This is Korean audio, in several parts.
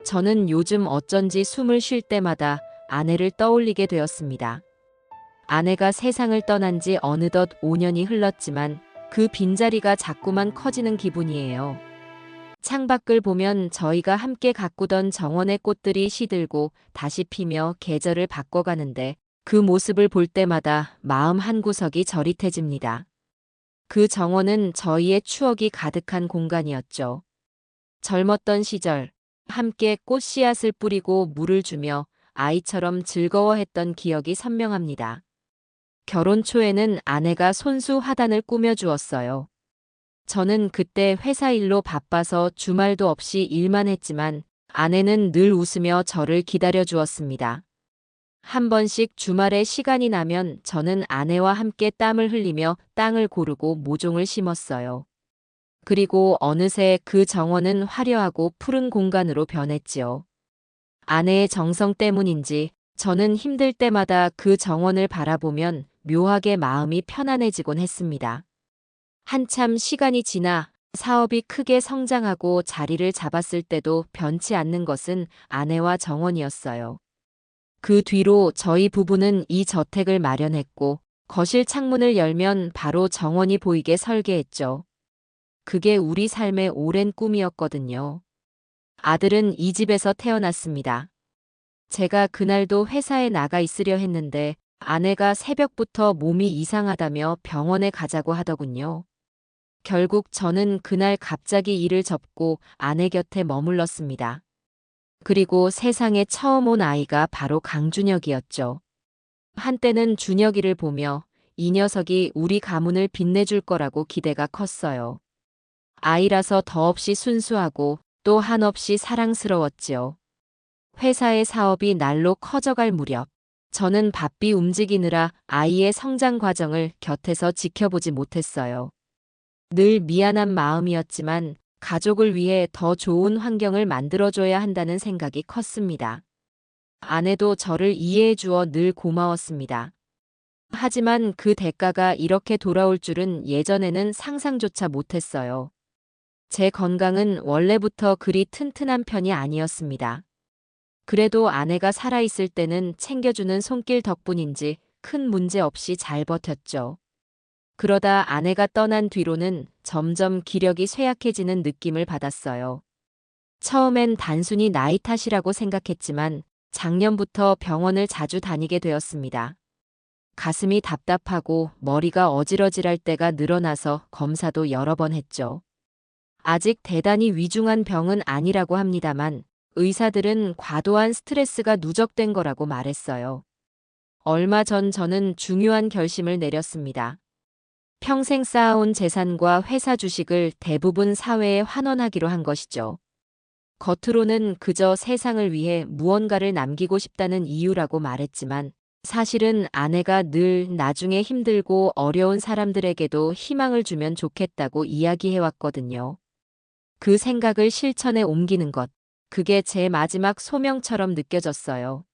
저는 요즘 어쩐지 숨을 쉴 때마다 아내를 떠올리게 되었습니다. 아내가 세상을 떠난 지 어느덧 5년이 흘렀지만 그 빈자리가 자꾸만 커지는 기분이에요. 창밖을 보면 저희가 함께 가꾸던 정원의 꽃들이 시들고 다시 피며 계절을 바꿔가는데 그 모습을 볼 때마다 마음 한구석이 저릿해집니다. 그 정원은 저희의 추억이 가득한 공간이었죠. 젊었던 시절, 함께 꽃씨앗을 뿌리고 물을 주며 아이처럼 즐거워했던 기억이 선명합니다. 결혼 초에는 아내가 손수 화단을 꾸며주었어요. 저는 그때 회사 일로 바빠서 주말도 없이 일만 했지만 아내는 늘 웃으며 저를 기다려 주었습니다. 한 번씩 주말에 시간이 나면 저는 아내와 함께 땀을 흘리며 땅을 고르고 모종을 심었어요. 그리고 어느새 그 정원은 화려하고 푸른 공간으로 변했지요. 아내의 정성 때문인지 저는 힘들 때마다 그 정원을 바라보면 묘하게 마음이 편안해지곤 했습니다. 한참 시간이 지나 사업이 크게 성장하고 자리를 잡았을 때도 변치 않는 것은 아내와 정원이었어요. 그 뒤로 저희 부부는 이 저택을 마련했고 거실 창문을 열면 바로 정원이 보이게 설계했죠. 그게 우리 삶의 오랜 꿈이었거든요. 아들은 이 집에서 태어났습니다. 제가 그날도 회사에 나가 있으려 했는데 아내가 새벽부터 몸이 이상하다며 병원에 가자고 하더군요. 결국 저는 그날 갑자기 일을 접고 아내 곁에 머물렀습니다. 그리고 세상에 처음 온 아이가 바로 강준혁이었죠. 한때는 준혁이를 보며 이 녀석이 우리 가문을 빛내줄 거라고 기대가 컸어요. 아이라서 더없이 순수하고 또 한없이 사랑스러웠지요. 회사의 사업이 날로 커져갈 무렵, 저는 바삐 움직이느라 아이의 성장 과정을 곁에서 지켜보지 못했어요. 늘 미안한 마음이었지만 가족을 위해 더 좋은 환경을 만들어줘야 한다는 생각이 컸습니다. 아내도 저를 이해해 주어 늘 고마웠습니다. 하지만 그 대가가 이렇게 돌아올 줄은 예전에는 상상조차 못했어요. 제 건강은 원래부터 그리 튼튼한 편이 아니었습니다. 그래도 아내가 살아있을 때는 챙겨주는 손길 덕분인지 큰 문제 없이 잘 버텼죠. 그러다 아내가 떠난 뒤로는 점점 기력이 쇠약해지는 느낌을 받았어요. 처음엔 단순히 나이 탓이라고 생각했지만 작년부터 병원을 자주 다니게 되었습니다. 가슴이 답답하고 머리가 어지러질할 때가 늘어나서 검사도 여러 번 했죠. 아직 대단히 위중한 병은 아니라고 합니다만 의사들은 과도한 스트레스가 누적된 거라고 말했어요. 얼마 전 저는 중요한 결심을 내렸습니다. 평생 쌓아온 재산과 회사 주식을 대부분 사회에 환원하기로 한 것이죠. 겉으로는 그저 세상을 위해 무언가를 남기고 싶다는 이유라고 말했지만 사실은 아내가 늘 나중에 힘들고 어려운 사람들에게도 희망을 주면 좋겠다고 이야기해왔거든요. 그 생각을 실천에 옮기는 것, 그게 제 마지막 소명처럼 느껴졌어요.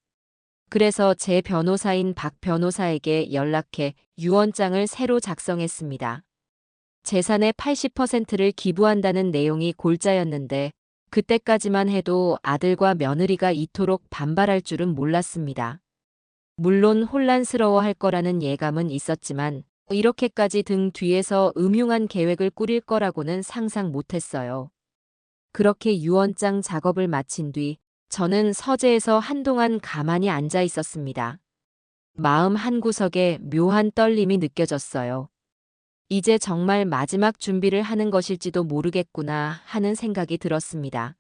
그래서 제 변호사인 박 변호사에게 연락해 유언장을 새로 작성했습니다. 재산의 80%를 기부한다는 내용이 골자였는데 그때까지만 해도 아들과 며느리가 이토록 반발할 줄은 몰랐습니다. 물론 혼란스러워할 거라는 예감은 있었지만 이렇게까지 등 뒤에서 음흉한 계획을 꾸릴 거라고는 상상 못했어요. 그렇게 유언장 작업을 마친 뒤 저는 서재에서 한동안 가만히 앉아 있었습니다. 마음 한구석에 묘한 떨림이 느껴졌어요. 이제 정말 마지막 준비를 하는 것일지도 모르겠구나 하는 생각이 들었습니다.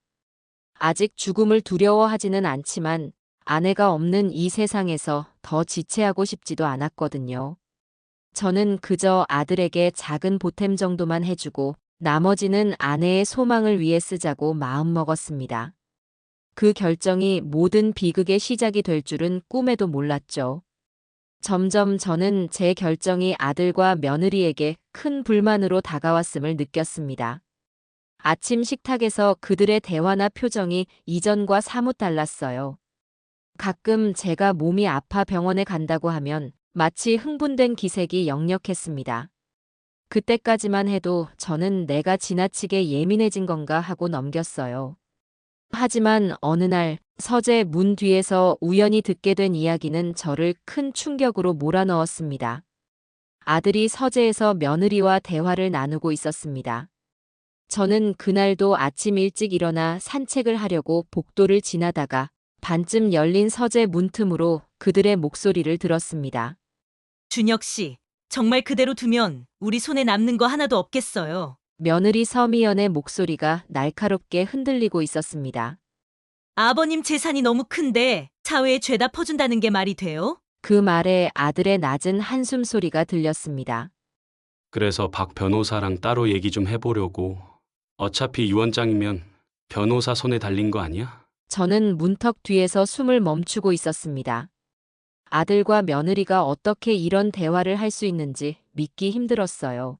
아직 죽음을 두려워하지는 않지만 아내가 없는 이 세상에서 더 지체하고 싶지도 않았거든요. 저는 그저 아들에게 작은 보탬 정도만 해주고 나머지는 아내의 소망을 위해 쓰자고 마음먹었습니다. 그 결정이 모든 비극의 시작이 될 줄은 꿈에도 몰랐죠. 점점 저는 제 결정이 아들과 며느리에게 큰 불만으로 다가왔음을 느꼈습니다. 아침 식탁에서 그들의 대화나 표정이 이전과 사뭇 달랐어요. 가끔 제가 몸이 아파 병원에 간다고 하면 마치 흥분된 기색이 역력했습니다. 그때까지만 해도 저는 내가 지나치게 예민해진 건가 하고 넘겼어요. 하지만 어느 날 서재 문 뒤에서 우연히 듣게 된 이야기는 저를 큰 충격으로 몰아넣었습니다. 아들이 서재에서 며느리와 대화를 나누고 있었습니다. 저는 그날도 아침 일찍 일어나 산책을 하려고 복도를 지나다가 반쯤 열린 서재 문틈으로 그들의 목소리를 들었습니다. 준혁 씨, 정말 그대로 두면 우리 손에 남는 거 하나도 없겠어요. 며느리 서미연의 목소리가 날카롭게 흔들리고 있었습니다. 아버님 재산이 너무 큰데 사회에 죄다 퍼준다는 게 말이 돼요? 그 말에 아들의 낮은 한숨 소리가 들렸습니다. 그래서 박 변호사랑 따로 얘기 좀 해보려고. 어차피 유언장이면 변호사 손에 달린 거 아니야? 저는 문턱 뒤에서 숨을 멈추고 있었습니다. 아들과 며느리가 어떻게 이런 대화를 할 수 있는지 믿기 힘들었어요.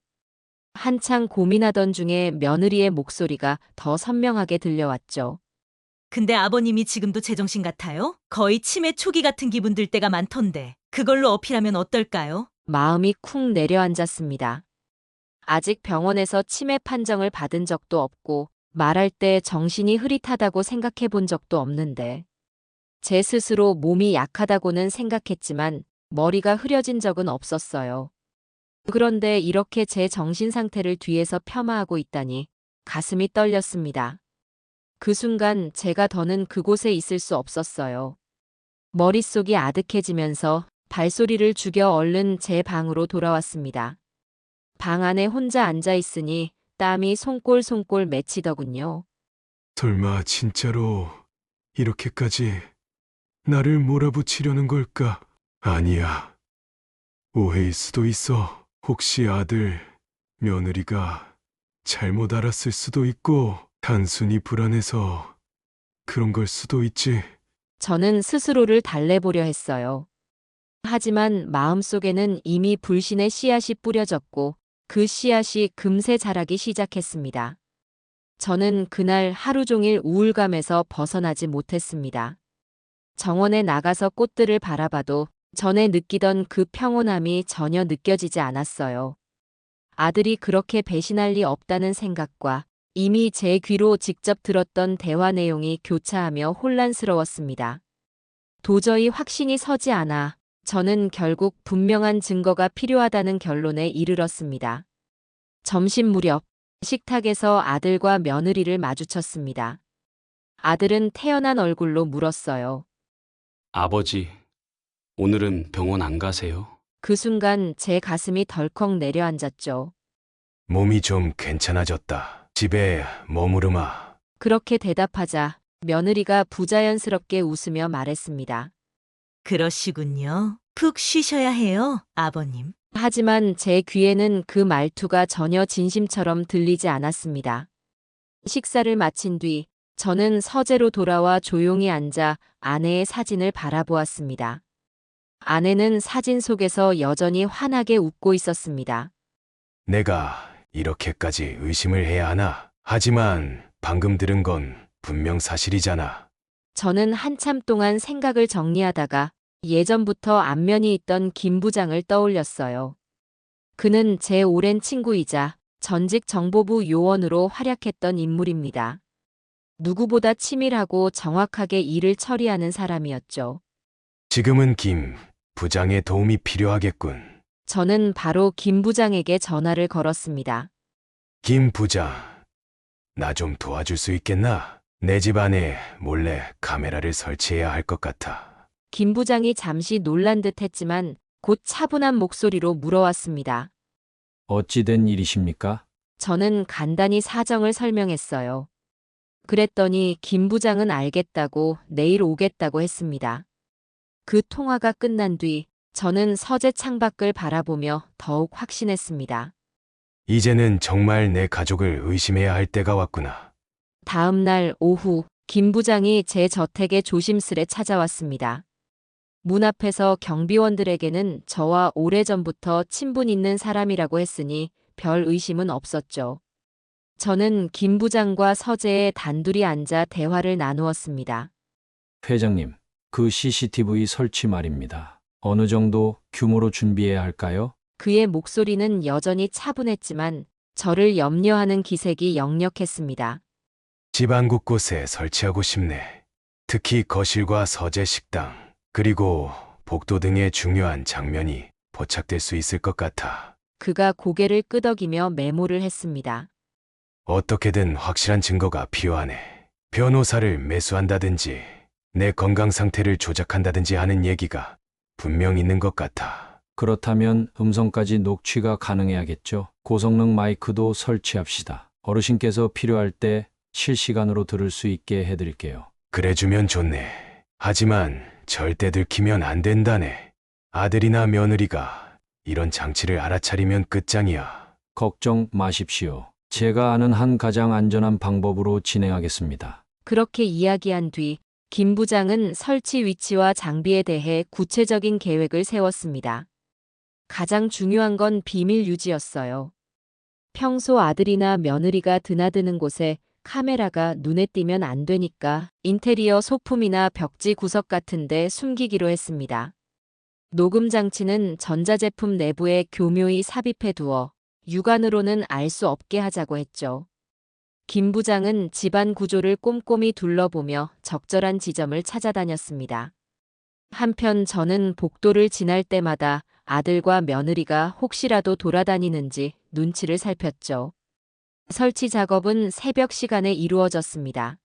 한창 고민하던 중에 며느리의 목소리가 더 선명하게 들려왔죠. 근데 아버님이 지금도 제정신 같아요? 거의 치매 초기 같은 기분 들 때가 많던데 그걸로 어필하면 어떨까요? 마음이 쿵 내려앉았습니다. 아직 병원에서 치매 판정을 받은 적도 없고 말할 때 정신이 흐릿하다고 생각해 본 적도 없는데 제 스스로 몸이 약하다고는 생각했지만 머리가 흐려진 적은 없었어요. 그런데 이렇게 제 정신 상태를 뒤에서 폄하하고 있다니 가슴이 떨렸습니다. 그 순간 제가 더는 그곳에 있을 수 없었어요. 머릿속이 아득해지면서 발소리를 죽여 얼른 제 방으로 돌아왔습니다. 방 안에 혼자 앉아 있으니 땀이 송골송골 맺히더군요. 설마 진짜로 이렇게까지 나를 몰아붙이려는 걸까? 아니야. 오해일 수도 있어. 혹시 아들, 며느리가 잘못 알았을 수도 있고 단순히 불안해서 그런 걸 수도 있지. 저는 스스로를 달래보려 했어요. 하지만 마음속에는 이미 불신의 씨앗이 뿌려졌고 그 씨앗이 금세 자라기 시작했습니다. 저는 그날 하루 종일 우울감에서 벗어나지 못했습니다. 정원에 나가서 꽃들을 바라봐도 전에 느끼던 그 평온함이 전혀 느껴지지 않았어요. 아들이 그렇게 배신할 리 없다는 생각과 이미 제 귀로 직접 들었던 대화 내용이 교차하며 혼란스러웠습니다. 도저히 확신이 서지 않아 저는 결국 분명한 증거가 필요하다는 결론에 이르렀습니다. 점심 무렵 식탁에서 아들과 며느리를 마주쳤습니다. 아들은 태연한 얼굴로 물었어요. 아버지, 오늘은 병원 안 가세요? 그 순간 제 가슴이 덜컥 내려앉았죠. 몸이 좀 괜찮아졌다. 집에 머무르마. 그렇게 대답하자 며느리가 부자연스럽게 웃으며 말했습니다. 그러시군요. 푹 쉬셔야 해요, 아버님. 하지만 제 귀에는 그 말투가 전혀 진심처럼 들리지 않았습니다. 식사를 마친 뒤 저는 서재로 돌아와 조용히 앉아 아내의 사진을 바라보았습니다. 아내는 사진 속에서 여전히 환하게 웃고 있었습니다. 내가 이렇게까지 의심을 해야 하나? 하지만 방금 들은 건 분명 사실이잖아. 저는 한참 동안 생각을 정리하다가 예전부터 안면이 있던 김 부장을 떠올렸어요. 그는 제 오랜 친구이자 전직 정보부 요원으로 활약했던 인물입니다. 누구보다 치밀하고 정확하게 일을 처리하는 사람이었죠. 지금은 김 부장의 도움이 필요하겠군. 저는 바로 김 부장에게 전화를 걸었습니다. 김 부장, 나 좀 도와줄 수 있겠나? 내 집 안에 몰래 카메라를 설치해야 할 것 같아. 김 부장이 잠시 놀란 듯 했지만 곧 차분한 목소리로 물어왔습니다. 어찌된 일이십니까? 저는 간단히 사정을 설명했어요. 그랬더니 김 부장은 알겠다고 내일 오겠다고 했습니다. 그 통화가 끝난 뒤 저는 서재 창밖을 바라보며 더욱 확신했습니다. 이제는 정말 내 가족을 의심해야 할 때가 왔구나. 다음 날 오후 김 부장이 제 저택에 조심스레 찾아왔습니다. 문 앞에서 경비원들에게는 저와 오래전부터 친분 있는 사람이라고 했으니 별 의심은 없었죠. 저는 김 부장과 서재에 단둘이 앉아 대화를 나누었습니다. 회장님, 그 CCTV 설치 말입니다. 어느 정도 규모로 준비해야 할까요? 그의 목소리는 여전히 차분했지만 저를 염려하는 기색이 역력했습니다. 집안 곳곳에 설치하고 싶네. 특히 거실과 서재 식당, 그리고 복도 등의 중요한 장면이 포착될 수 있을 것 같아. 그가 고개를 끄덕이며 메모를 했습니다. 어떻게든 확실한 증거가 필요하네. 변호사를 매수한다든지 내 건강 상태를 조작한다든지 하는 얘기가 분명 있는 것 같아. 그렇다면 음성까지 녹취가 가능해야겠죠. 고성능 마이크도 설치합시다. 어르신께서 필요할 때 실시간으로 들을 수 있게 해드릴게요. 그래주면 좋네. 하지만 절대 들키면 안 된다네. 아들이나 며느리가 이런 장치를 알아차리면 끝장이야. 걱정 마십시오. 제가 아는 한 가장 안전한 방법으로 진행하겠습니다. 그렇게 이야기한 뒤 김 부장은 설치 위치와 장비에 대해 구체적인 계획을 세웠습니다. 가장 중요한 건 비밀 유지였어요. 평소 아들이나 며느리가 드나드는 곳에 카메라가 눈에 띄면 안 되니까 인테리어 소품이나 벽지 구석 같은 데 숨기기로 했습니다. 녹음 장치는 전자제품 내부에 교묘히 삽입해 두어 육안으로는 알 수 없게 하자고 했죠. 김 부장은 집안 구조를 꼼꼼히 둘러보며 적절한 지점을 찾아다녔습니다. 한편 저는 복도를 지날 때마다 아들과 며느리가 혹시라도 돌아다니는지 눈치를 살폈죠. 설치 작업은 새벽 시간에 이루어졌습니다.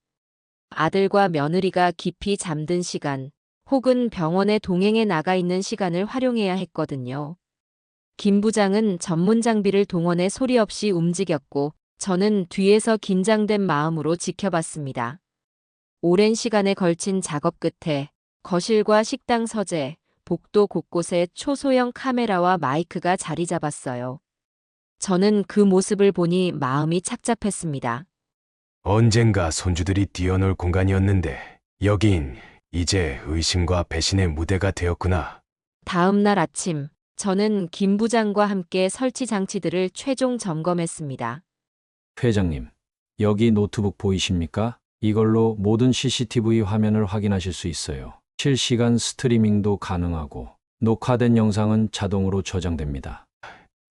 아들과 며느리가 깊이 잠든 시간, 혹은 병원에 동행해 나가 있는 시간을 활용해야 했거든요. 김 부장은 전문 장비를 동원해 소리 없이 움직였고, 저는 뒤에서 긴장된 마음으로 지켜봤습니다. 오랜 시간에 걸친 작업 끝에 거실과 식당 서재, 복도 곳곳에 초소형 카메라와 마이크가 자리 잡았어요. 저는 그 모습을 보니 마음이 착잡했습니다. 언젠가 손주들이 뛰어놀 공간이었는데 여긴 이제 의심과 배신의 무대가 되었구나. 다음 날 아침, 저는 김 부장과 함께 설치 장치들을 최종 점검했습니다. 회장님, 여기 노트북 보이십니까? 이걸로 모든 CCTV 화면을 확인하실 수 있어요. 실시간 스트리밍도 가능하고 녹화된 영상은 자동으로 저장됩니다.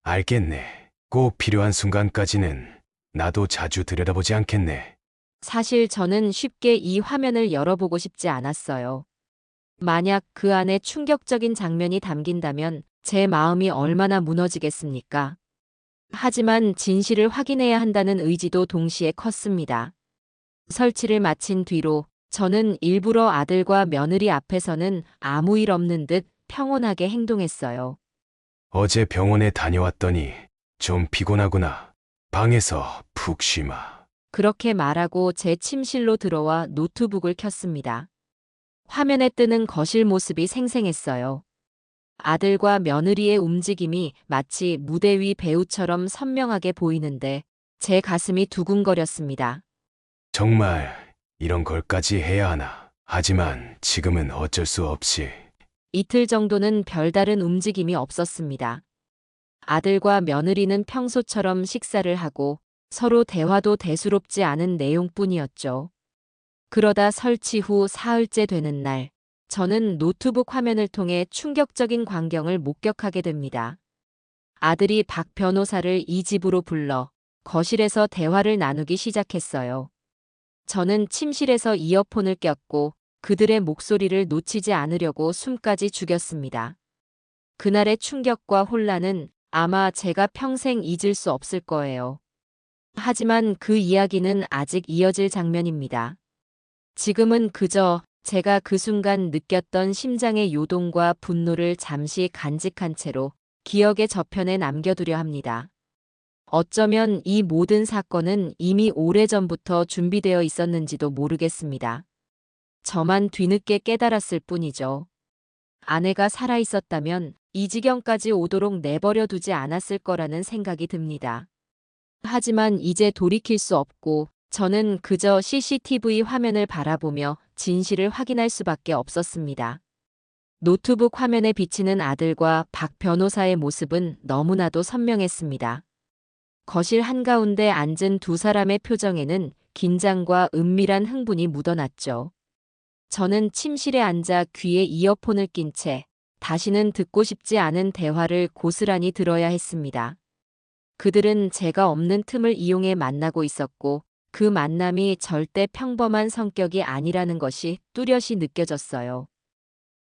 알겠네. 꼭 필요한 순간까지는 나도 자주 들여다보지 않겠네. 사실 저는 쉽게 이 화면을 열어보고 싶지 않았어요. 만약 그 안에 충격적인 장면이 담긴다면 제 마음이 얼마나 무너지겠습니까? 하지만 진실을 확인해야 한다는 의지도 동시에 컸습니다. 설치를 마친 뒤로 저는 일부러 아들과 며느리 앞에서는 아무 일 없는 듯 평온하게 행동했어요. 어제 병원에 다녀왔더니 좀 피곤하구나. 방에서 푹 쉬마. 그렇게 말하고 제 침실로 들어와 노트북을 켰습니다. 화면에 뜨는 거실 모습이 생생했어요. 아들과 며느리의 움직임이 마치 무대 위 배우처럼 선명하게 보이는데 제 가슴이 두근거렸습니다. 정말 이런 걸까지 해야 하나. 하지만 지금은 어쩔 수 없이. 이틀 정도는 별다른 움직임이 없었습니다. 아들과 며느리는 평소처럼 식사를 하고 서로 대화도 대수롭지 않은 내용뿐이었죠. 그러다 설치 후 사흘째 되는 날, 저는 노트북 화면을 통해 충격적인 광경을 목격하게 됩니다. 아들이 박 변호사를 이 집으로 불러 거실에서 대화를 나누기 시작했어요. 저는 침실에서 이어폰을 꼈고 그들의 목소리를 놓치지 않으려고 숨까지 죽였습니다. 그날의 충격과 혼란은 아마 제가 평생 잊을 수 없을 거예요. 하지만 그 이야기는 아직 이어질 장면입니다. 지금은 그저 제가 그 순간 느꼈던 심장의 요동과 분노를 잠시 간직한 채로 기억의 저편에 남겨두려 합니다. 어쩌면 이 모든 사건은 이미 오래전부터 준비되어 있었는지도 모르겠습니다. 저만 뒤늦게 깨달았을 뿐이죠. 아내가 살아있었다면 이 지경까지 오도록 내버려 두지 않았을 거라는 생각이 듭니다. 하지만 이제 돌이킬 수 없고 저는 그저 CCTV 화면을 바라보며 진실을 확인할 수밖에 없었습니다. 노트북 화면에 비치는 아들과 박 변호사의 모습은 너무나도 선명했습니다. 거실 한가운데 앉은 두 사람의 표정에는 긴장과 은밀한 흥분이 묻어났죠. 저는 침실에 앉아 귀에 이어폰을 낀 채 다시는 듣고 싶지 않은 대화를 고스란히 들어야 했습니다. 그들은 제가 없는 틈을 이용해 만나고 있었고 그 만남이 절대 평범한 성격이 아니라는 것이 뚜렷이 느껴졌어요.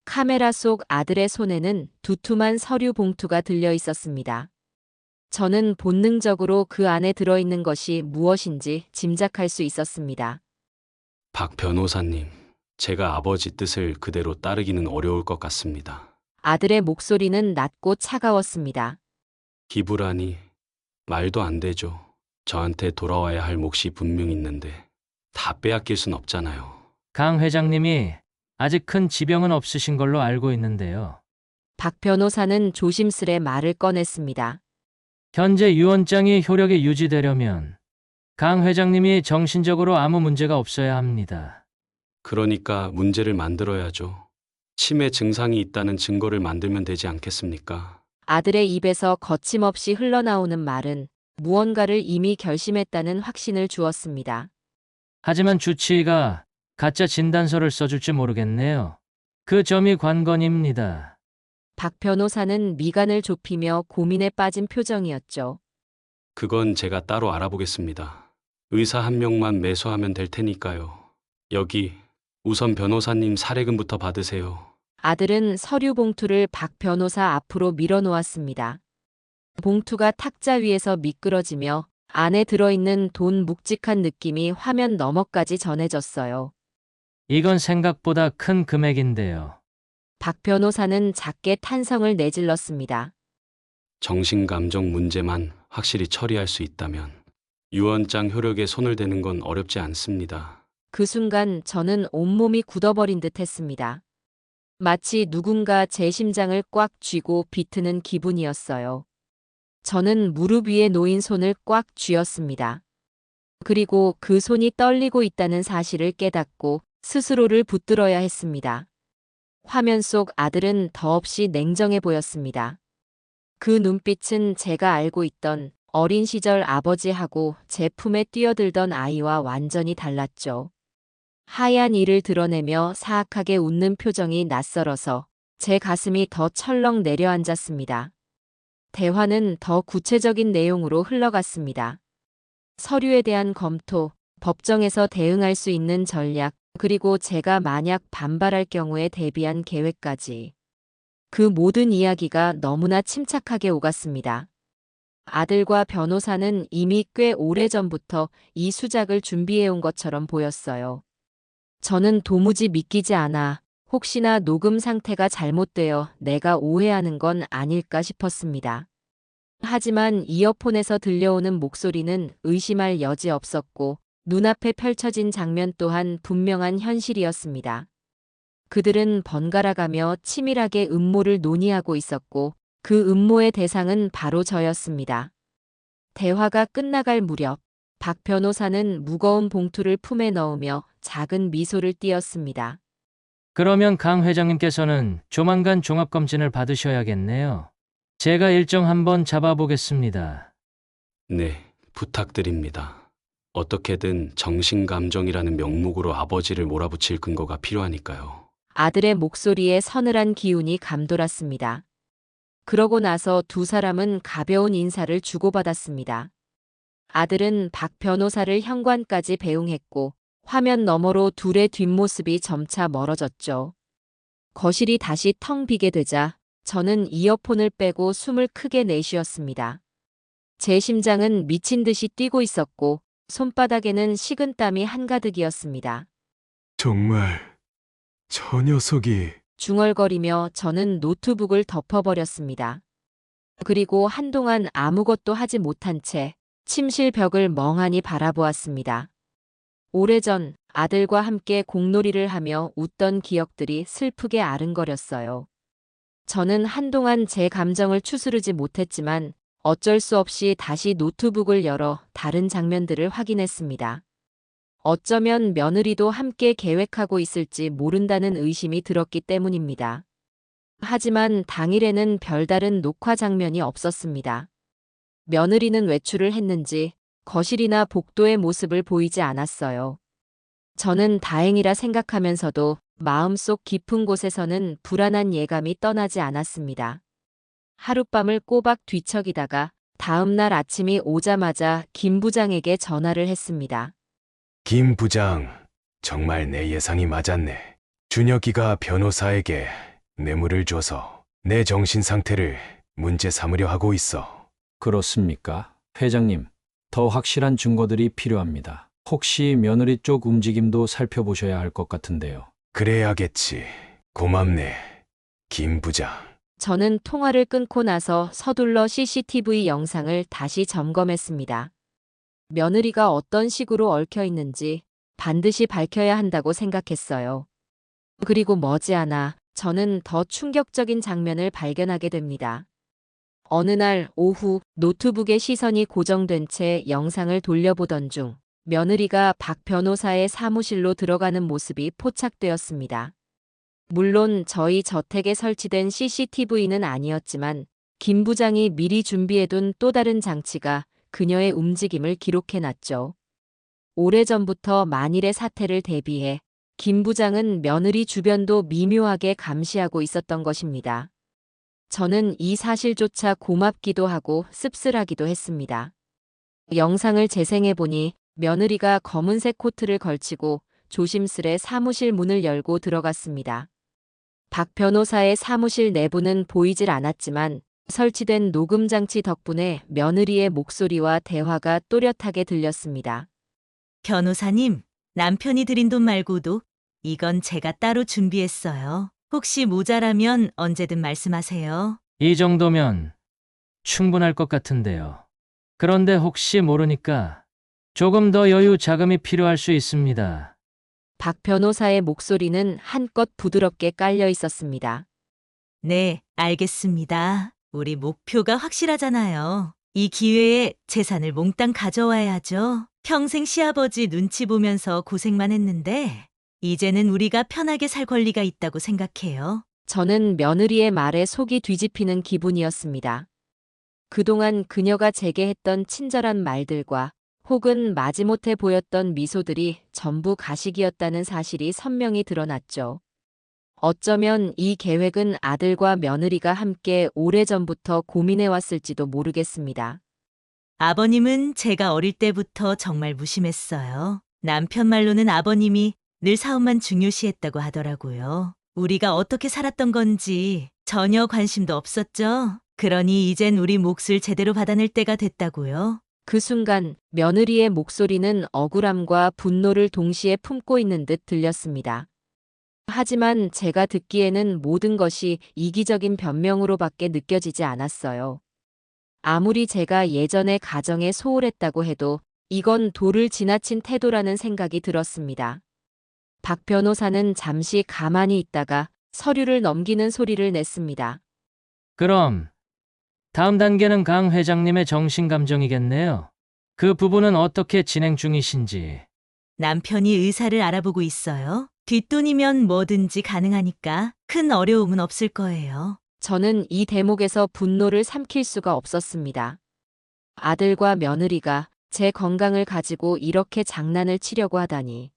카메라 속 아들의 손에는 두툼한 서류 봉투가 들려 있었습니다. 저는 본능적으로 그 안에 들어있는 것이 무엇인지 짐작할 수 있었습니다. 박 변호사님, 제가 아버지 뜻을 그대로 따르기는 어려울 것 같습니다. 아들의 목소리는 낮고 차가웠습니다. 기부라니 말도 안 되죠. 저한테 돌아와야 할 몫이 분명 있는데 다 빼앗길 순 없잖아요. 강 회장님이 아직 큰 지병은 없으신 걸로 알고 있는데요. 박 변호사는 조심스레 말을 꺼냈습니다. 현재 유언장이 효력이 유지되려면 강 회장님이 정신적으로 아무 문제가 없어야 합니다. 그러니까 문제를 만들어야죠. 치매 증상이 있다는 증거를 만들면 되지 않겠습니까? 아들의 입에서 거침없이 흘러나오는 말은 무언가를 이미 결심했다는 확신을 주었습니다. 하지만 주치의가 가짜 진단서를 써줄지 모르겠네요. 그 점이 관건입니다. 박 변호사는 미간을 좁히며 고민에 빠진 표정이었죠. 그건 제가 따로 알아보겠습니다. 의사 한 명만 매수하면 될 테니까요. 여기 우선 변호사님 사례금부터 받으세요. 아들은 서류 봉투를 박 변호사 앞으로 밀어놓았습니다. 봉투가 탁자 위에서 미끄러지며 안에 들어있는 돈 묵직한 느낌이 화면 너머까지 전해졌어요. 이건 생각보다 큰 금액인데요. 박 변호사는 작게 탄성을 내질렀습니다. 정신감정 문제만 확실히 처리할 수 있다면 유언장 효력에 손을 대는 건 어렵지 않습니다. 그 순간 저는 온몸이 굳어버린 듯 했습니다. 마치 누군가 제 심장을 꽉 쥐고 비트는 기분이었어요. 저는 무릎 위에 놓인 손을 꽉 쥐었습니다. 그리고 그 손이 떨리고 있다는 사실을 깨닫고 스스로를 붙들어야 했습니다. 화면 속 아들은 더없이 냉정해 보였습니다. 그 눈빛은 제가 알고 있던 어린 시절 아버지하고 제 품에 뛰어들던 아이와 완전히 달랐죠. 하얀 이를 드러내며 사악하게 웃는 표정이 낯설어서 제 가슴이 더 철렁 내려앉았습니다. 대화는 더 구체적인 내용으로 흘러갔습니다. 서류에 대한 검토, 법정에서 대응할 수 있는 전략, 그리고 제가 만약 반발할 경우에 대비한 계획까지. 그 모든 이야기가 너무나 침착하게 오갔습니다. 아들과 변호사는 이미 꽤 오래전부터 이 수작을 준비해온 것처럼 보였어요. 저는 도무지 믿기지 않아 혹시나 녹음 상태가 잘못되어 내가 오해하는 건 아닐까 싶었습니다. 하지만 이어폰에서 들려오는 목소리는 의심할 여지 없었고 눈앞에 펼쳐진 장면 또한 분명한 현실이었습니다. 그들은 번갈아가며 치밀하게 음모를 논의하고 있었고 그 음모의 대상은 바로 저였습니다. 대화가 끝나갈 무렵 박 변호사는 무거운 봉투를 품에 넣으며 작은 미소를 띄었습니다. 그러면 강 회장님께서는 조만간 종합검진을 받으셔야겠네요. 제가 일정 한번 잡아보겠습니다. 네, 부탁드립니다. 어떻게든 정신감정이라는 명목으로 아버지를 몰아붙일 근거가 필요하니까요. 아들의 목소리에 서늘한 기운이 감돌았습니다. 그러고 나서 두 사람은 가벼운 인사를 주고받았습니다. 아들은 박 변호사를 현관까지 배웅했고 화면 너머로 둘의 뒷모습이 점차 멀어졌죠. 거실이 다시 텅 비게 되자 저는 이어폰을 빼고 숨을 크게 내쉬었습니다. 제 심장은 미친 듯이 뛰고 있었고 손바닥에는 식은땀이 한가득이었습니다. 정말 저 녀석이 중얼거리며 저는 노트북을 덮어버렸습니다. 그리고 한동안 아무것도 하지 못한 채 침실 벽을 멍하니 바라보았습니다. 오래전 아들과 함께 공놀이를 하며 웃던 기억들이 슬프게 아른거렸어요. 저는 한동안 제 감정을 추스르지 못했지만 어쩔 수 없이 다시 노트북을 열어 다른 장면들을 확인했습니다. 어쩌면 며느리도 함께 계획하고 있을지 모른다는 의심이 들었기 때문입니다. 하지만 당일에는 별다른 녹화 장면이 없었습니다. 며느리는 외출을 했는지 거실이나 복도의 모습을 보이지 않았어요. 저는 다행이라 생각하면서도 마음속 깊은 곳에서는 불안한 예감이 떠나지 않았습니다. 하룻밤을 꼬박 뒤척이다가 다음 날 아침이 오자마자 김 부장에게 전화를 했습니다. 김 부장, 정말 내 예상이 맞았네. 준혁이가 변호사에게 뇌물을 줘서 내 정신 상태를 문제 삼으려 하고 있어. 그렇습니까? 회장님, 더 확실한 증거들이 필요합니다. 혹시 며느리 쪽 움직임도 살펴보셔야 할 것 같은데요. 그래야겠지. 고맙네, 김 부장. 저는 통화를 끊고 나서 서둘러 CCTV 영상을 다시 점검했습니다. 며느리가 어떤 식으로 얽혀 있는지 반드시 밝혀야 한다고 생각했어요. 그리고 머지않아 저는 더 충격적인 장면을 발견하게 됩니다. 어느 날 오후 노트북에 시선이 고정된 채 영상을 돌려보던 중 며느리가 박 변호사의 사무실로 들어가는 모습이 포착되었습니다. 물론 저희 저택에 설치된 CCTV는 아니었지만 김 부장이 미리 준비해둔 또 다른 장치가 그녀의 움직임을 기록해놨죠. 오래전부터 만일의 사태를 대비해 김 부장은 며느리 주변도 미묘하게 감시하고 있었던 것입니다. 저는 이 사실조차 고맙기도 하고 씁쓸하기도 했습니다. 영상을 재생해보니 며느리가 검은색 코트를 걸치고 조심스레 사무실 문을 열고 들어갔습니다. 박 변호사의 사무실 내부는 보이질 않았지만 설치된 녹음 장치 덕분에 며느리의 목소리와 대화가 또렷하게 들렸습니다. 변호사님, 남편이 들인 돈 말고도 이건 제가 따로 준비했어요. 혹시 모자라면 언제든 말씀하세요. 이 정도면 충분할 것 같은데요. 그런데 혹시 모르니까 조금 더 여유 자금이 필요할 수 있습니다. 박 변호사의 목소리는 한껏 부드럽게 깔려 있었습니다. 네, 알겠습니다. 우리 목표가 확실하잖아요. 이 기회에 재산을 몽땅 가져와야죠. 평생 시아버지 눈치 보면서 고생만 했는데 이제는 우리가 편하게 살 권리가 있다고 생각해요. 저는 며느리의 말에 속이 뒤집히는 기분이었습니다. 그동안 그녀가 제게 했던 친절한 말들과 혹은 마지못해 보였던 미소들이 전부 가식이었다는 사실이 선명히 드러났죠. 어쩌면 이 계획은 아들과 며느리가 함께 오래전부터 고민해왔을지도 모르겠습니다. 아버님은 제가 어릴 때부터 정말 무심했어요. 남편 말로는 아버님이 늘 사업만 중요시했다고 하더라고요. 우리가 어떻게 살았던 건지 전혀 관심도 없었죠. 그러니 이젠 우리 몫을 제대로 받아낼 때가 됐다고요. 그 순간 며느리의 목소리는 억울함과 분노를 동시에 품고 있는 듯 들렸습니다. 하지만 제가 듣기에는 모든 것이 이기적인 변명으로밖에 느껴지지 않았어요. 아무리 제가 예전에 가정에 소홀했다고 해도 이건 도를 지나친 태도라는 생각이 들었습니다. 박 변호사는 잠시 가만히 있다가 서류를 넘기는 소리를 냈습니다. 그럼 다음 단계는 강 회장님의 정신감정이겠네요. 그 부분은 어떻게 진행 중이신지. 남편이 의사를 알아보고 있어요. 뒷돈이면 뭐든지 가능하니까 큰 어려움은 없을 거예요. 저는 이 대목에서 분노를 삼킬 수가 없었습니다. 아들과 며느리가 제 건강을 가지고 이렇게 장난을 치려고 하다니.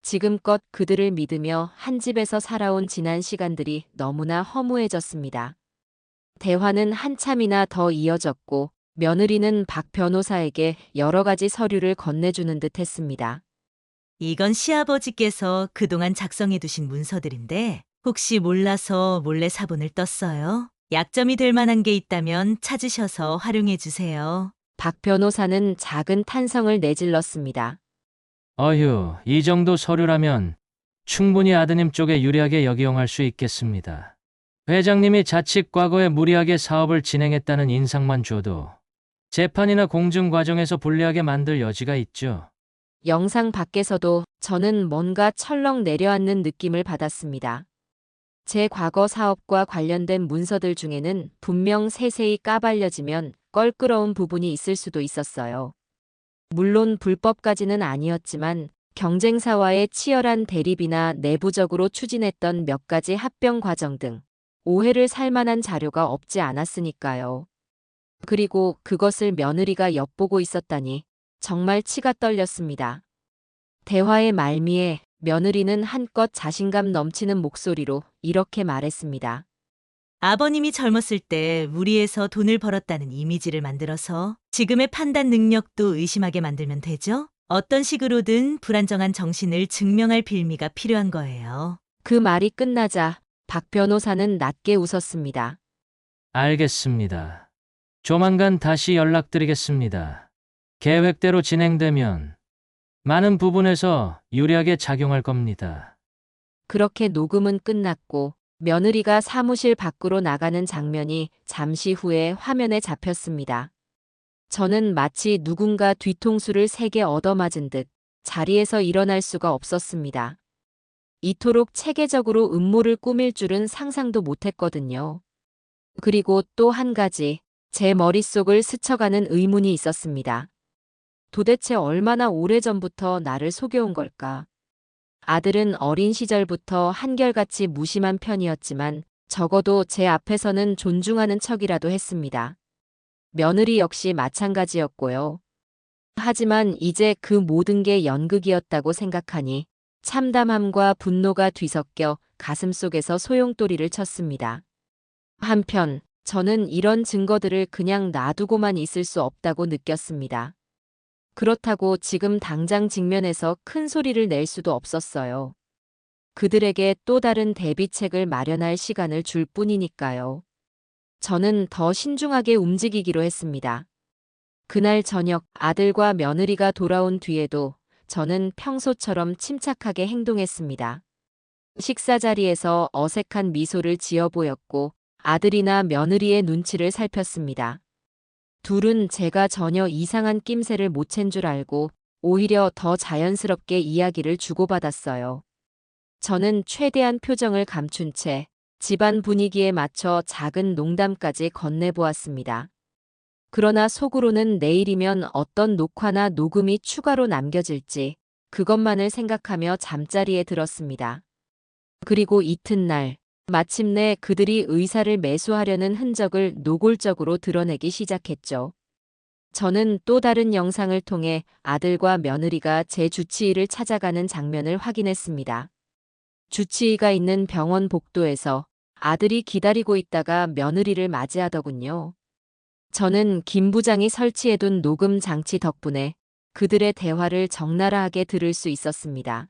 지금껏 그들을 믿으며 한 집에서 살아온 지난 시간들이 너무나 허무해졌습니다. 대화는 한참이나 더 이어졌고 며느리는 박 변호사에게 여러 가지 서류를 건네주는 듯 했습니다. 이건 시아버지께서 그동안 작성해 두신 문서들인데 혹시 몰라서 몰래 사본을 떴어요. 약점이 될 만한 게 있다면 찾으셔서 활용해 주세요. 박 변호사는 작은 탄성을 내질렀습니다. 어휴, 이 정도 서류라면 충분히 아드님 쪽에 유리하게 역이용할 수 있겠습니다. 회장님이 자칫 과거에 무리하게 사업을 진행했다는 인상만 줘도 재판이나 공증 과정에서 불리하게 만들 여지가 있죠. 영상 밖에서도 저는 뭔가 철렁 내려앉는 느낌을 받았습니다. 제 과거 사업과 관련된 문서들 중에는 분명 세세히 까발려지면 껄끄러운 부분이 있을 수도 있었어요. 물론 불법까지는 아니었지만 경쟁사와의 치열한 대립이나 내부적으로 추진했던 몇 가지 합병 과정 등 오해를 살 만한 자료가 없지 않았으니까요. 그리고 그것을 며느리가 엿보고 있었다니 정말 치가 떨렸습니다. 대화의 말미에 며느리는 한껏 자신감 넘치는 목소리로 이렇게 말했습니다. 아버님이 젊었을 때 무리해서 돈을 벌었다는 이미지를 만들어서 지금의 판단 능력도 의심하게 만들면 되죠? 어떤 식으로든 불안정한 정신을 증명할 빌미가 필요한 거예요. 그 말이 끝나자 박 변호사는 낮게 웃었습니다. 알겠습니다. 조만간 다시 연락드리겠습니다. 계획대로 진행되면 많은 부분에서 유리하게 작용할 겁니다. 그렇게 녹음은 끝났고 며느리가 사무실 밖으로 나가는 장면이 잠시 후에 화면에 잡혔습니다. 저는 마치 누군가 뒤통수를 세게 얻어맞은 듯 자리에서 일어날 수가 없었습니다. 이토록 체계적으로 음모를 꾸밀 줄은 상상도 못했거든요. 그리고 또 한 가지, 제 머릿속을 스쳐가는 의문이 있었습니다. 도대체 얼마나 오래전부터 나를 속여온 걸까? 아들은 어린 시절부터 한결같이 무심한 편이었지만 적어도 제 앞에서는 존중하는 척이라도 했습니다. 며느리 역시 마찬가지였고요. 하지만 이제 그 모든 게 연극이었다고 생각하니 참담함과 분노가 뒤섞여 가슴속에서 소용돌이를 쳤습니다. 한편 저는 이런 증거들을 그냥 놔두고만 있을 수 없다고 느꼈습니다. 그렇다고 지금 당장 직면해서 큰 소리를 낼 수도 없었어요. 그들에게 또 다른 대비책을 마련할 시간을 줄 뿐이니까요. 저는 더 신중하게 움직이기로 했습니다. 그날 저녁 아들과 며느리가 돌아온 뒤에도 저는 평소처럼 침착하게 행동했습니다. 식사 자리에서 어색한 미소를 지어 보였고 아들이나 며느리의 눈치를 살폈습니다. 둘은 제가 전혀 이상한 낌새를 못 챈 줄 알고 오히려 더 자연스럽게 이야기를 주고받았어요. 저는 최대한 표정을 감춘 채 집안 분위기에 맞춰 작은 농담까지 건네보았습니다. 그러나 속으로는 내일이면 어떤 녹화나 녹음이 추가로 남겨질지 그것만을 생각하며 잠자리에 들었습니다. 그리고 이튿날 마침내 그들이 의사를 매수하려는 흔적을 노골적으로 드러내기 시작했죠. 저는 또 다른 영상을 통해 아들과 며느리가 제 주치의를 찾아가는 장면을 확인했습니다. 주치의가 있는 병원 복도에서 아들이 기다리고 있다가 며느리를 맞이하더군요. 저는 김 부장이 설치해둔 녹음 장치 덕분에 그들의 대화를 적나라하게 들을 수 있었습니다.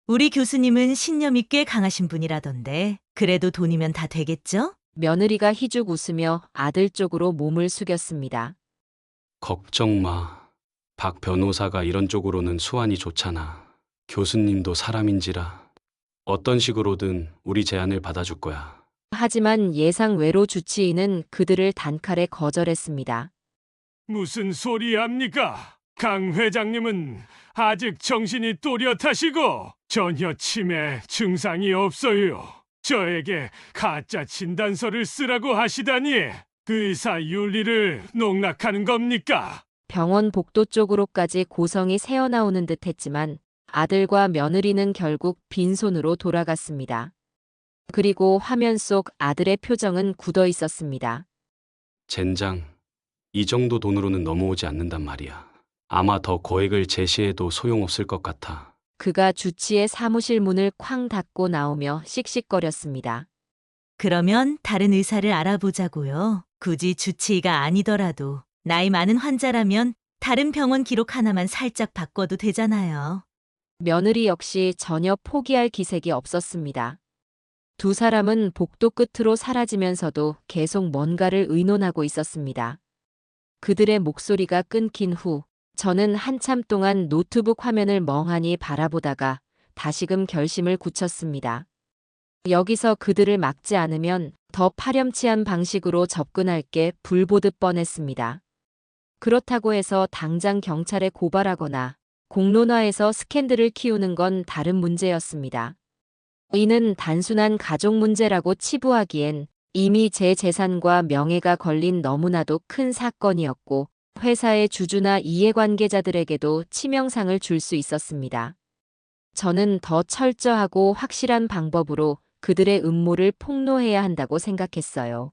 우리 교수님은 신념이 꽤 강하신 분이라던데 그래도 돈이면 다 되겠죠? 며느리가 희죽 웃으며 아들 쪽으로 몸을 숙였습니다. 걱정 마. 박 변호사가 이런 쪽으로는 수완이 좋잖아. 교수님도 사람인지라 어떤 식으로든 우리 제안을 받아줄 거야. 하지만 예상 외로 주치의는 그들을 단칼에 거절했습니다. 무슨 소리합니까? 강 회장님은 아직 정신이 또렷하시고 전혀 치매 증상이 없어요. 저에게 가짜 진단서를 쓰라고 하시다니 의사 윤리를 농락하는 겁니까? 병원 복도 쪽으로까지 고성이 새어나오는 듯 했지만 아들과 며느리는 결국 빈손으로 돌아갔습니다. 그리고 화면 속 아들의 표정은 굳어 있었습니다. 젠장, 이 정도 돈으로는 넘어오지 않는단 말이야. 아마 더 거액을 제시해도 소용없을 것 같아. 그가 주치의 사무실 문을 쾅 닫고 나오며 씩씩거렸습니다. 그러면 다른 의사를 알아보자고요. 굳이 주치의가 아니더라도 나이 많은 환자라면 다른 병원 기록 하나만 살짝 바꿔도 되잖아요. 며느리 역시 전혀 포기할 기색이 없었습니다. 두 사람은 복도 끝으로 사라지면서도 계속 뭔가를 의논하고 있었습니다. 그들의 목소리가 끊긴 후 저는 한참 동안 노트북 화면을 멍하니 바라보다가 다시금 결심을 굳혔습니다. 여기서 그들을 막지 않으면 더 파렴치한 방식으로 접근할 게 불보듯 뻔했습니다. 그렇다고 해서 당장 경찰에 고발하거나 공론화해서 스캔들을 키우는 건 다른 문제였습니다. 이는 단순한 가족 문제라고 치부하기엔 이미 제 재산과 명예가 걸린 너무나도 큰 사건이었고 회사의 주주나 이해관계자들에게도 치명상을 줄 수 있었습니다. 저는 더 철저하고 확실한 방법으로 그들의 음모를 폭로해야 한다고 생각했어요.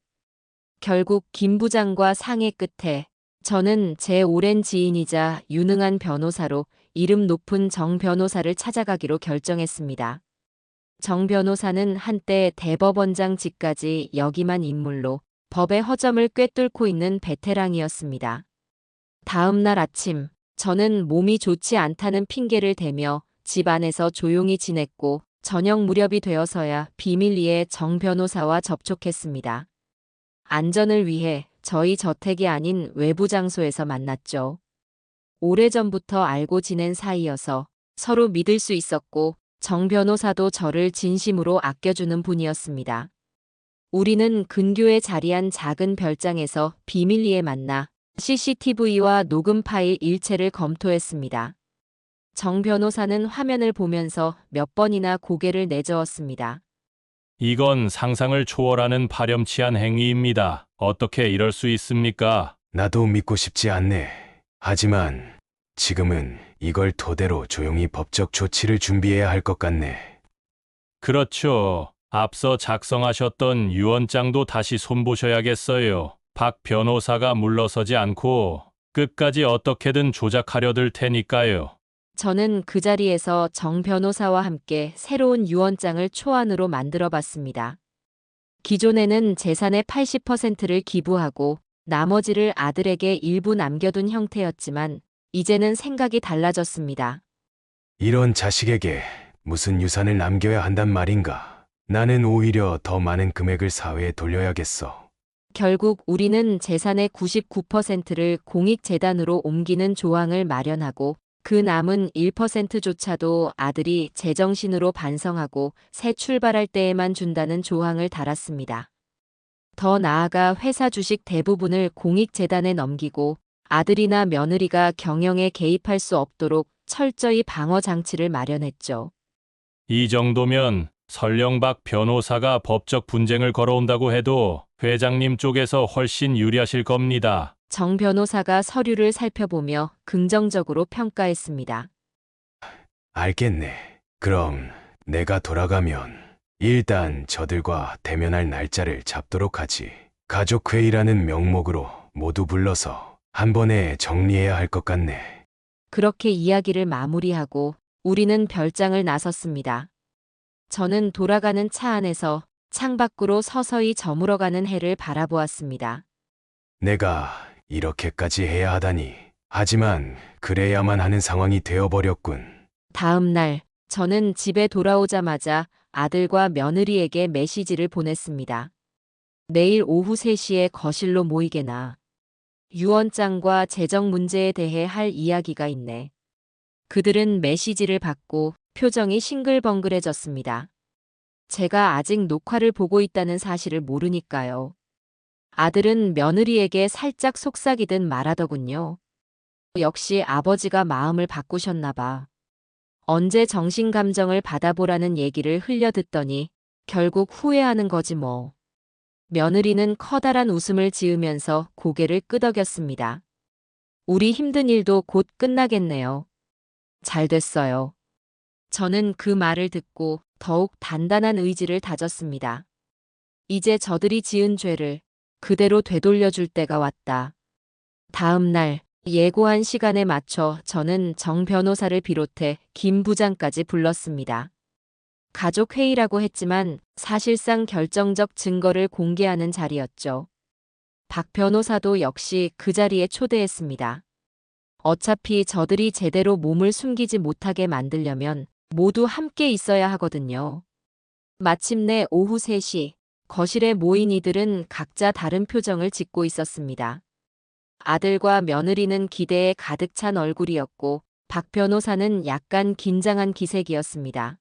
결국 김 부장과 상의 끝에 저는 제 오랜 지인이자 유능한 변호사로 이름 높은 정 변호사를 찾아가기로 결정했습니다. 정 변호사는 한때 대법원장직까지 역임한 인물로 법의 허점을 꿰뚫고 있는 베테랑이었습니다. 다음 날 아침 저는 몸이 좋지 않다는 핑계를 대며 집 안에서 조용히 지냈고 저녁 무렵이 되어서야 비밀리에 정 변호사와 접촉했습니다. 안전을 위해 저희 저택이 아닌 외부 장소에서 만났죠. 오래전부터 알고 지낸 사이여서 서로 믿을 수 있었고 정 변호사도 저를 진심으로 아껴주는 분이었습니다. 우리는 근교에 자리한 작은 별장에서 비밀리에 만나 CCTV와 녹음 파일 일체를 검토했습니다. 정 변호사는 화면을 보면서 몇 번이나 고개를 내저었습니다. 이건 상상을 초월하는 파렴치한 행위입니다. 어떻게 이럴 수 있습니까? 나도 믿고 싶지 않네. 하지만 지금은 이걸 토대로 조용히 법적 조치를 준비해야 할 것 같네. 그렇죠. 앞서 작성하셨던 유언장도 다시 손보셔야겠어요. 박 변호사가 물러서지 않고 끝까지 어떻게든 조작하려 들 테니까요. 저는 그 자리에서 정 변호사와 함께 새로운 유언장을 초안으로 만들어 봤습니다. 기존에는 재산의 80%를 기부하고 나머지를 아들에게 일부 남겨둔 형태였지만 이제는 생각이 달라졌습니다. 이런 자식에게 무슨 유산을 남겨야 한단 말인가? 나는 오히려 더 많은 금액을 사회에 돌려야겠어. 결국 우리는 재산의 99%를 공익재단으로 옮기는 조항을 마련하고 그 남은 1%조차도 아들이 제정신으로 반성하고 새 출발할 때에만 준다는 조항을 달았습니다. 더 나아가 회사 주식 대부분을 공익재단에 넘기고 아들이나 며느리가 경영에 개입할 수 없도록 철저히 방어 장치를 마련했죠. 이 정도면 설령 박 변호사가 법적 분쟁을 걸어온다고 해도 회장님 쪽에서 훨씬 유리하실 겁니다. 정 변호사가 서류를 살펴보며 긍정적으로 평가했습니다. 알겠네. 그럼 내가 돌아가면 일단 저들과 대면할 날짜를 잡도록 하지. 가족회의라는 명목으로 모두 불러서 한 번에 정리해야 할 것 같네. 그렇게 이야기를 마무리하고 우리는 별장을 나섰습니다. 저는 돌아가는 차 안에서 창밖으로 서서히 저물어가는 해를 바라보았습니다. 내가 이렇게까지 해야 하다니. 하지만 그래야만 하는 상황이 되어버렸군. 다음 날 저는 집에 돌아오자마자 아들과 며느리에게 메시지를 보냈습니다. 내일 오후 3시에 거실로 모이게나. 유언장과 재정 문제에 대해 할 이야기가 있네. 그들은 메시지를 받고 표정이 싱글벙글해졌습니다. 제가 아직 녹화를 보고 있다는 사실을 모르니까요. 아들은 며느리에게 살짝 속삭이듯 말하더군요. 역시 아버지가 마음을 바꾸셨나 봐. 언제 정신감정을 받아보라는 얘기를 흘려듣더니 결국 후회하는 거지 뭐. 며느리는 커다란 웃음을 지으면서 고개를 끄덕였습니다. 우리 힘든 일도 곧 끝나겠네요. 잘 됐어요. 저는 그 말을 듣고 더욱 단단한 의지를 다졌습니다. 이제 저들이 지은 죄를 그대로 되돌려줄 때가 왔다. 다음 날 예고한 시간에 맞춰 저는 정 변호사를 비롯해 김 부장까지 불렀습니다. 가족회의라고 했지만 사실상 결정적 증거를 공개하는 자리였죠. 박 변호사도 역시 그 자리에 초대했습니다. 어차피 저들이 제대로 몸을 숨기지 못하게 만들려면 모두 함께 있어야 하거든요. 마침내 오후 3시 거실에 모인 이들은 각자 다른 표정을 짓고 있었습니다. 아들과 며느리는 기대에 가득 찬 얼굴이었고 박 변호사는 약간 긴장한 기색이었습니다.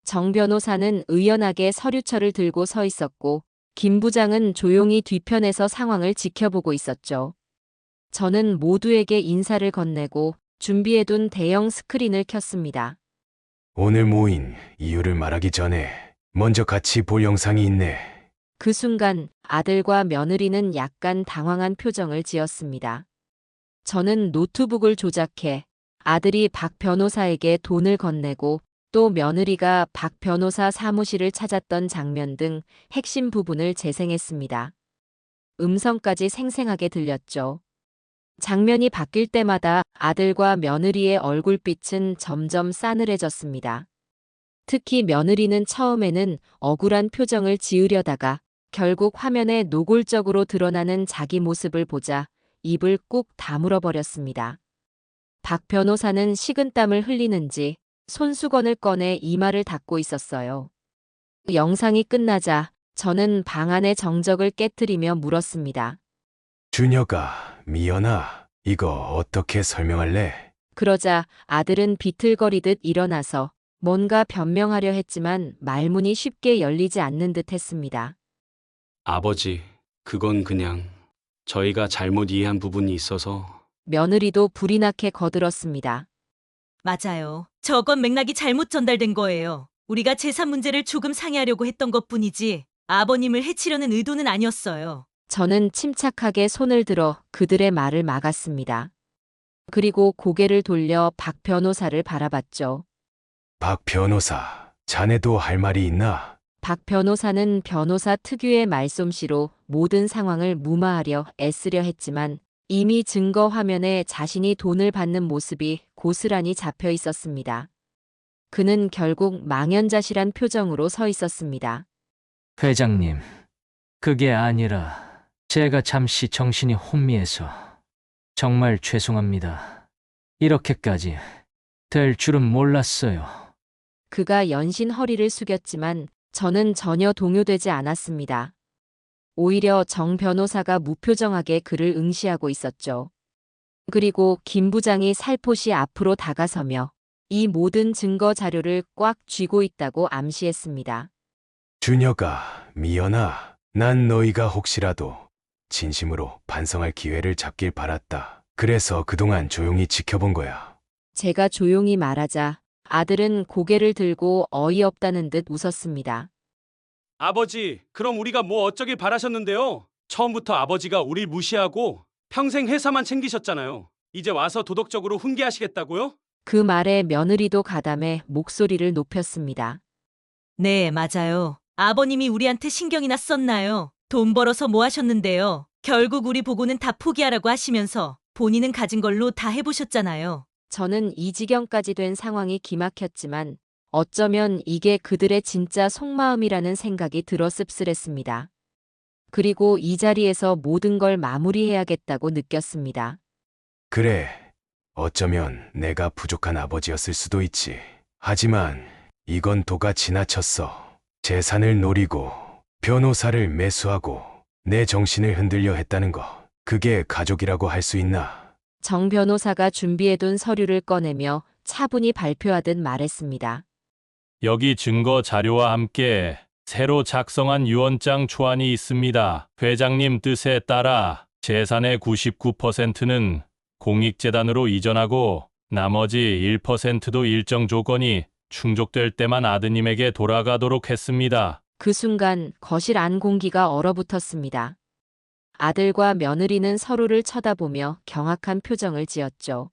정 변호사는 의연하게 서류철을 들고 서 있었고 김 부장은 조용히 뒤편에서 상황을 지켜보고 있었죠. 저는 모두에게 인사를 건네고 준비해둔 대형 스크린을 켰습니다. 오늘 모인 이유를 말하기 전에 먼저 같이 볼 영상이 있네. 그 순간 아들과 며느리는 약간 당황한 표정을 지었습니다. 저는 노트북을 조작해 아들이 박 변호사에게 돈을 건네고 또 며느리가 박 변호사 사무실을 찾았던 장면 등 핵심 부분을 재생했습니다. 음성까지 생생하게 들렸죠. 장면이 바뀔 때마다 아들과 며느리의 얼굴빛은 점점 싸늘해졌습니다. 특히 며느리는 처음에는 억울한 표정을 지으려다가 결국 화면에 노골적으로 드러나는 자기 모습을 보자 입을 꾹 다물어 버렸습니다. 박 변호사는 식은땀을 흘리는지 손수건을 꺼내 이마를 닦고 있었어요. 영상이 끝나자 저는 방 안의 정적을 깨트리며 물었습니다. 준혁아, 미연아, 이거 어떻게 설명할래? 그러자 아들은 비틀거리듯 일어나서 뭔가 변명하려 했지만 말문이 쉽게 열리지 않는 듯 했습니다. 아버지, 그건 그냥 저희가 잘못 이해한 부분이 있어서. 며느리도 불이 나게 거들었습니다. 맞아요. 저건 맥락이 잘못 전달된 거예요. 우리가 재산 문제를 조금 상의하려고 했던 것뿐이지 아버님을 해치려는 의도는 아니었어요. 저는 침착하게 손을 들어 그들의 말을 막았습니다. 그리고 고개를 돌려 박 변호사를 바라봤죠. 박 변호사, 자네도 할 말이 있나? 박 변호사는 변호사 특유의 말솜씨로 모든 상황을 무마하려 애쓰려 했지만 이미 증거 화면에 자신이 돈을 받는 모습이 고스란히 잡혀 있었습니다. 그는 결국 망연자실한 표정으로 서 있었습니다. 회장님, 그게 아니라 제가 잠시 정신이 혼미해서 정말 죄송합니다. 이렇게까지 될 줄은 몰랐어요. 그가 연신 허리를 숙였지만 저는 전혀 동요되지 않았습니다. 오히려 정 변호사가 무표정하게 그를 응시하고 있었죠. 그리고 김 부장이 살포시 앞으로 다가서며 이 모든 증거 자료를 꽉 쥐고 있다고 암시했습니다. 준혁아, 미연아, 난 너희가 혹시라도 진심으로 반성할 기회를 잡길 바랐다. 그래서 그동안 조용히 지켜본 거야. 제가 조용히 말하자 아들은 고개를 들고 어이없다는 듯 웃었습니다. 아버지, 그럼 우리가 뭐 어쩌길 바라셨는데요? 처음부터 아버지가 우릴 무시하고 평생 회사만 챙기셨잖아요. 이제 와서 도덕적으로 훈계하시겠다고요? 그 말에 며느리도 가담해 목소리를 높였습니다. 네, 맞아요. 아버님이 우리한테 신경이나 썼나요? 돈 벌어서 뭐 하셨는데요? 결국 우리 보고는 다 포기하라고 하시면서 본인은 가진 걸로 다 해보셨잖아요. 저는 이 지경까지 된 상황이 기막혔지만 어쩌면 이게 그들의 진짜 속마음이라는 생각이 들어 씁쓸했습니다. 그리고 이 자리에서 모든 걸 마무리해야겠다고 느꼈습니다. 그래, 어쩌면 내가 부족한 아버지였을 수도 있지. 하지만 이건 도가 지나쳤어. 재산을 노리고 변호사를 매수하고 내 정신을 흔들려 했다는 거. 그게 가족이라고 할 수 있나? 정 변호사가 준비해둔 서류를 꺼내며 차분히 발표하듯 말했습니다. 여기 증거 자료와 함께 새로 작성한 유언장 초안이 있습니다. 회장님 뜻에 따라 재산의 99%는 공익재단으로 이전하고 나머지 1%도 일정 조건이 충족될 때만 아드님에게 돌아가도록 했습니다. 그 순간 거실 안 공기가 얼어붙었습니다. 아들과 며느리는 서로를 쳐다보며 경악한 표정을 지었죠.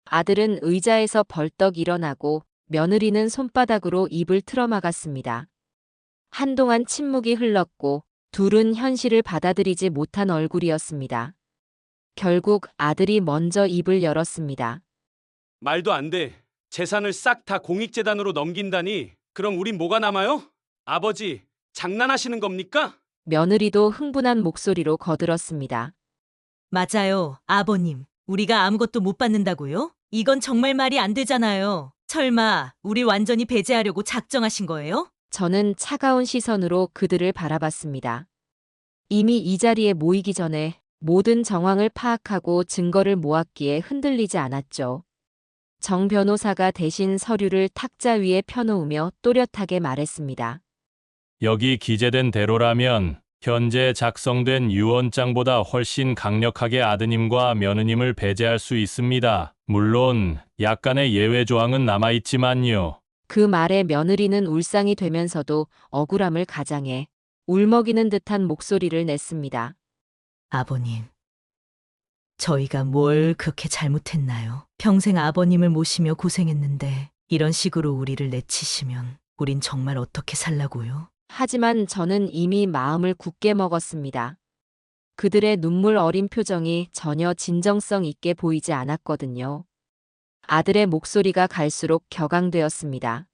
아들은 의자에서 벌떡 일어나고 며느리는 손바닥으로 입을 틀어막았습니다. 한동안 침묵이 흘렀고 둘은 현실을 받아들이지 못한 얼굴이었습니다. 결국 아들이 먼저 입을 열었습니다. 말도 안 돼. 재산을 싹 다 공익재단으로 넘긴다니. 그럼 우린 뭐가 남아요? 아버지, 장난하시는 겁니까? 며느리도 흥분한 목소리로 거들었습니다. 맞아요, 아버님. 우리가 아무것도 못 받는다고요? 이건 정말 말이 안 되잖아요. 설마 우리 완전히 배제하려고 작정하신 거예요? 저는 차가운 시선으로 그들을 바라봤습니다. 이미 이 자리에 모이기 전에 모든 정황을 파악하고 증거를 모았기에 흔들리지 않았죠. 정 변호사가 대신 서류를 탁자 위에 펴놓으며 또렷하게 말했습니다. 여기 기재된 대로라면 현재 작성된 유언장보다 훨씬 강력하게 아드님과 며느님을 배제할 수 있습니다. 물론 약간의 예외 조항은 남아있지만요. 그 말에 며느리는 울상이 되면서도 억울함을 가장해 울먹이는 듯한 목소리를 냈습니다. 아버님, 저희가 뭘 그렇게 잘못했나요? 평생 아버님을 모시며 고생했는데 이런 식으로 우리를 내치시면 우린 정말 어떻게 살라고요? 하지만 저는 이미 마음을 굳게 먹었습니다. 그들의 눈물 어린 표정이 전혀 진정성 있게 보이지 않았거든요. 아들의 목소리가 갈수록 격앙되었습니다.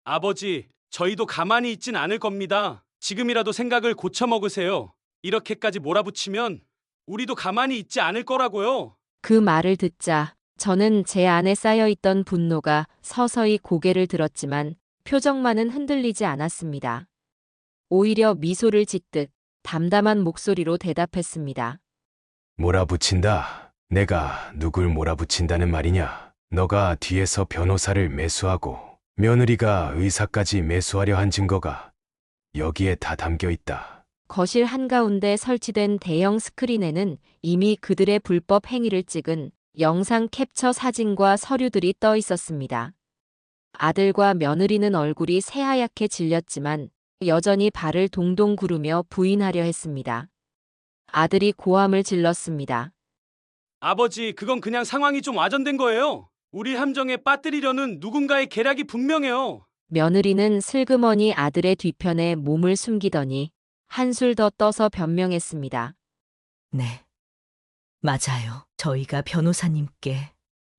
아버지, 저희도 가만히 있진 않을 겁니다. 지금이라도 생각을 고쳐먹으세요. 이렇게까지 몰아붙이면 우리도 가만히 있지 않을 거라고요. 그 말을 듣자 저는 제 안에 쌓여있던 분노가 서서히 고개를 들었지만 표정만은 흔들리지 않았습니다. 오히려 미소를 짓듯 담담한 목소리로 대답했습니다. 몰아붙인다. 내가 누굴 몰아붙인다는 말이냐? 너가 뒤에서 변호사를 매수하고 며느리가 의사까지 매수하려 한 증거가 여기에 다 담겨 있다. 거실 한가운데 설치된 대형 스크린에는 이미 그들의 불법 행위를 찍은 영상 캡처 사진과 서류들이 떠 있었습니다. 아들과 며느리는 얼굴이 새하얗게 질렸지만 여전히 발을 동동 구르며 부인하려 했습니다. 아들이 고함을 질렀습니다. 아버지, 그건 그냥 상황이 좀 와전된 거예요. 우리 함정에 빠뜨리려는 누군가의 계략이 분명해요. 며느리는 슬그머니 아들의 뒤편에 몸을 숨기더니 한술 더 떠서 변명했습니다. 네. 맞아요. 저희가 변호사님께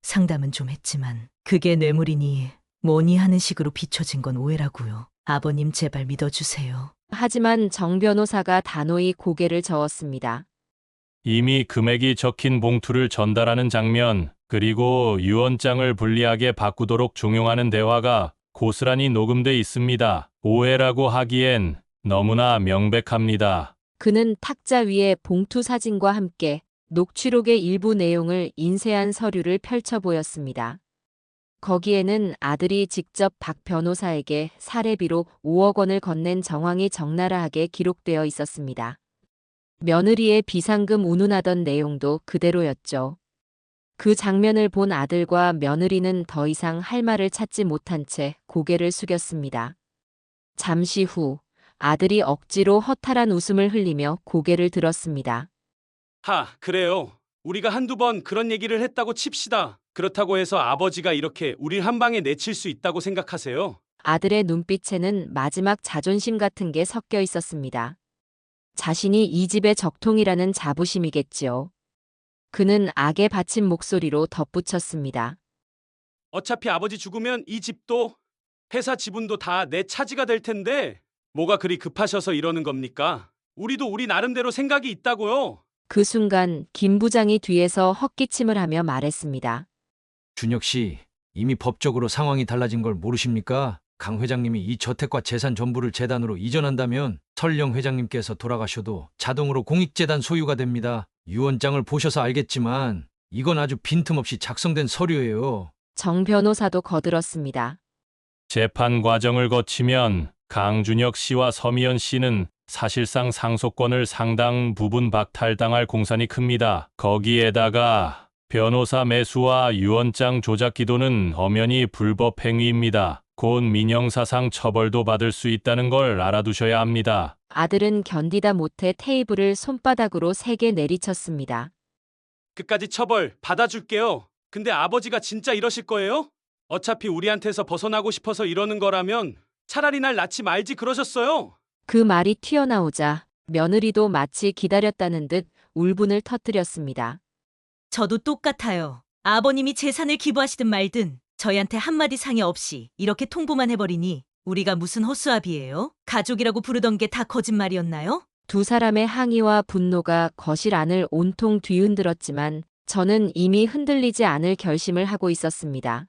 상담은 좀 했지만 그게 뇌물이니 뭐니 하는 식으로 비춰진 건 오해라고요. 아버님 제발 믿어주세요. 하지만 정 변호사가 단호히 고개를 저었습니다. 이미 금액이 적힌 봉투를 전달하는 장면, 그리고 유언장을 불리하게 바꾸도록 종용하는 대화가 고스란히 녹음돼 있습니다. 오해라고 하기엔 너무나 명백합니다. 그는 탁자 위에 봉투 사진과 함께 녹취록의 일부 내용을 인쇄한 서류를 펼쳐 보였습니다. 거기에는 아들이 직접 박 변호사에게 사례비로 5억 원을 건넨 정황이 적나라하게 기록되어 있었습니다. 며느리의 비상금 운운하던 내용도 그대로였죠. 그 장면을 본 아들과 며느리는 더 이상 할 말을 찾지 못한 채 고개를 숙였습니다. 잠시 후 아들이 억지로 허탈한 웃음을 흘리며 고개를 들었습니다. 그래요. 우리가 한두 번 그런 얘기를 했다고 칩시다. 그렇다고 해서 아버지가 이렇게 우릴 한 방에 내칠 수 있다고 생각하세요? 아들의 눈빛에는 마지막 자존심 같은 게 섞여 있었습니다. 자신이 이 집의 적통이라는 자부심이겠지요. 그는 악에 받친 목소리로 덧붙였습니다. 어차피 아버지 죽으면 이 집도 회사 지분도 다 내 차지가 될 텐데 뭐가 그리 급하셔서 이러는 겁니까? 우리도 우리 나름대로 생각이 있다고요. 그 순간 김 부장이 뒤에서 헛기침을 하며 말했습니다. 준혁 씨, 이미 법적으로 상황이 달라진 걸 모르십니까? 강 회장님이 이 저택과 재산 전부를 재단으로 이전한다면 설령 회장님께서 돌아가셔도 자동으로 공익재단 소유가 됩니다. 유언장을 보셔서 알겠지만 이건 아주 빈틈없이 작성된 서류예요. 정 변호사도 거들었습니다. 재판 과정을 거치면 강준혁 씨와 서미연 씨는 사실상 상속권을 상당 부분 박탈당할 공산이 큽니다. 거기에다가 변호사 매수와 유언장 조작 기도는 엄연히 불법 행위입니다. 곧 민형사상 처벌도 받을 수 있다는 걸 알아두셔야 합니다. 아들은 견디다 못해 테이블을 손바닥으로 세게 내리쳤습니다. 끝까지 처벌 받아줄게요. 근데 아버지가 진짜 이러실 거예요? 어차피 우리한테서 벗어나고 싶어서 이러는 거라면 차라리 날 낳지 말지 그러셨어요. 그 말이 튀어나오자 며느리도 마치 기다렸다는 듯 울분을 터뜨렸습니다. 저도 똑같아요. 아버님이 재산을 기부하시든 말든 저희한테 한마디 상의 없이 이렇게 통보만 해버리니 우리가 무슨 헛수아비예요? 가족이라고 부르던 게 다 거짓말이었나요? 두 사람의 항의와 분노가 거실 안을 온통 뒤흔들었지만 저는 이미 흔들리지 않을 결심을 하고 있었습니다.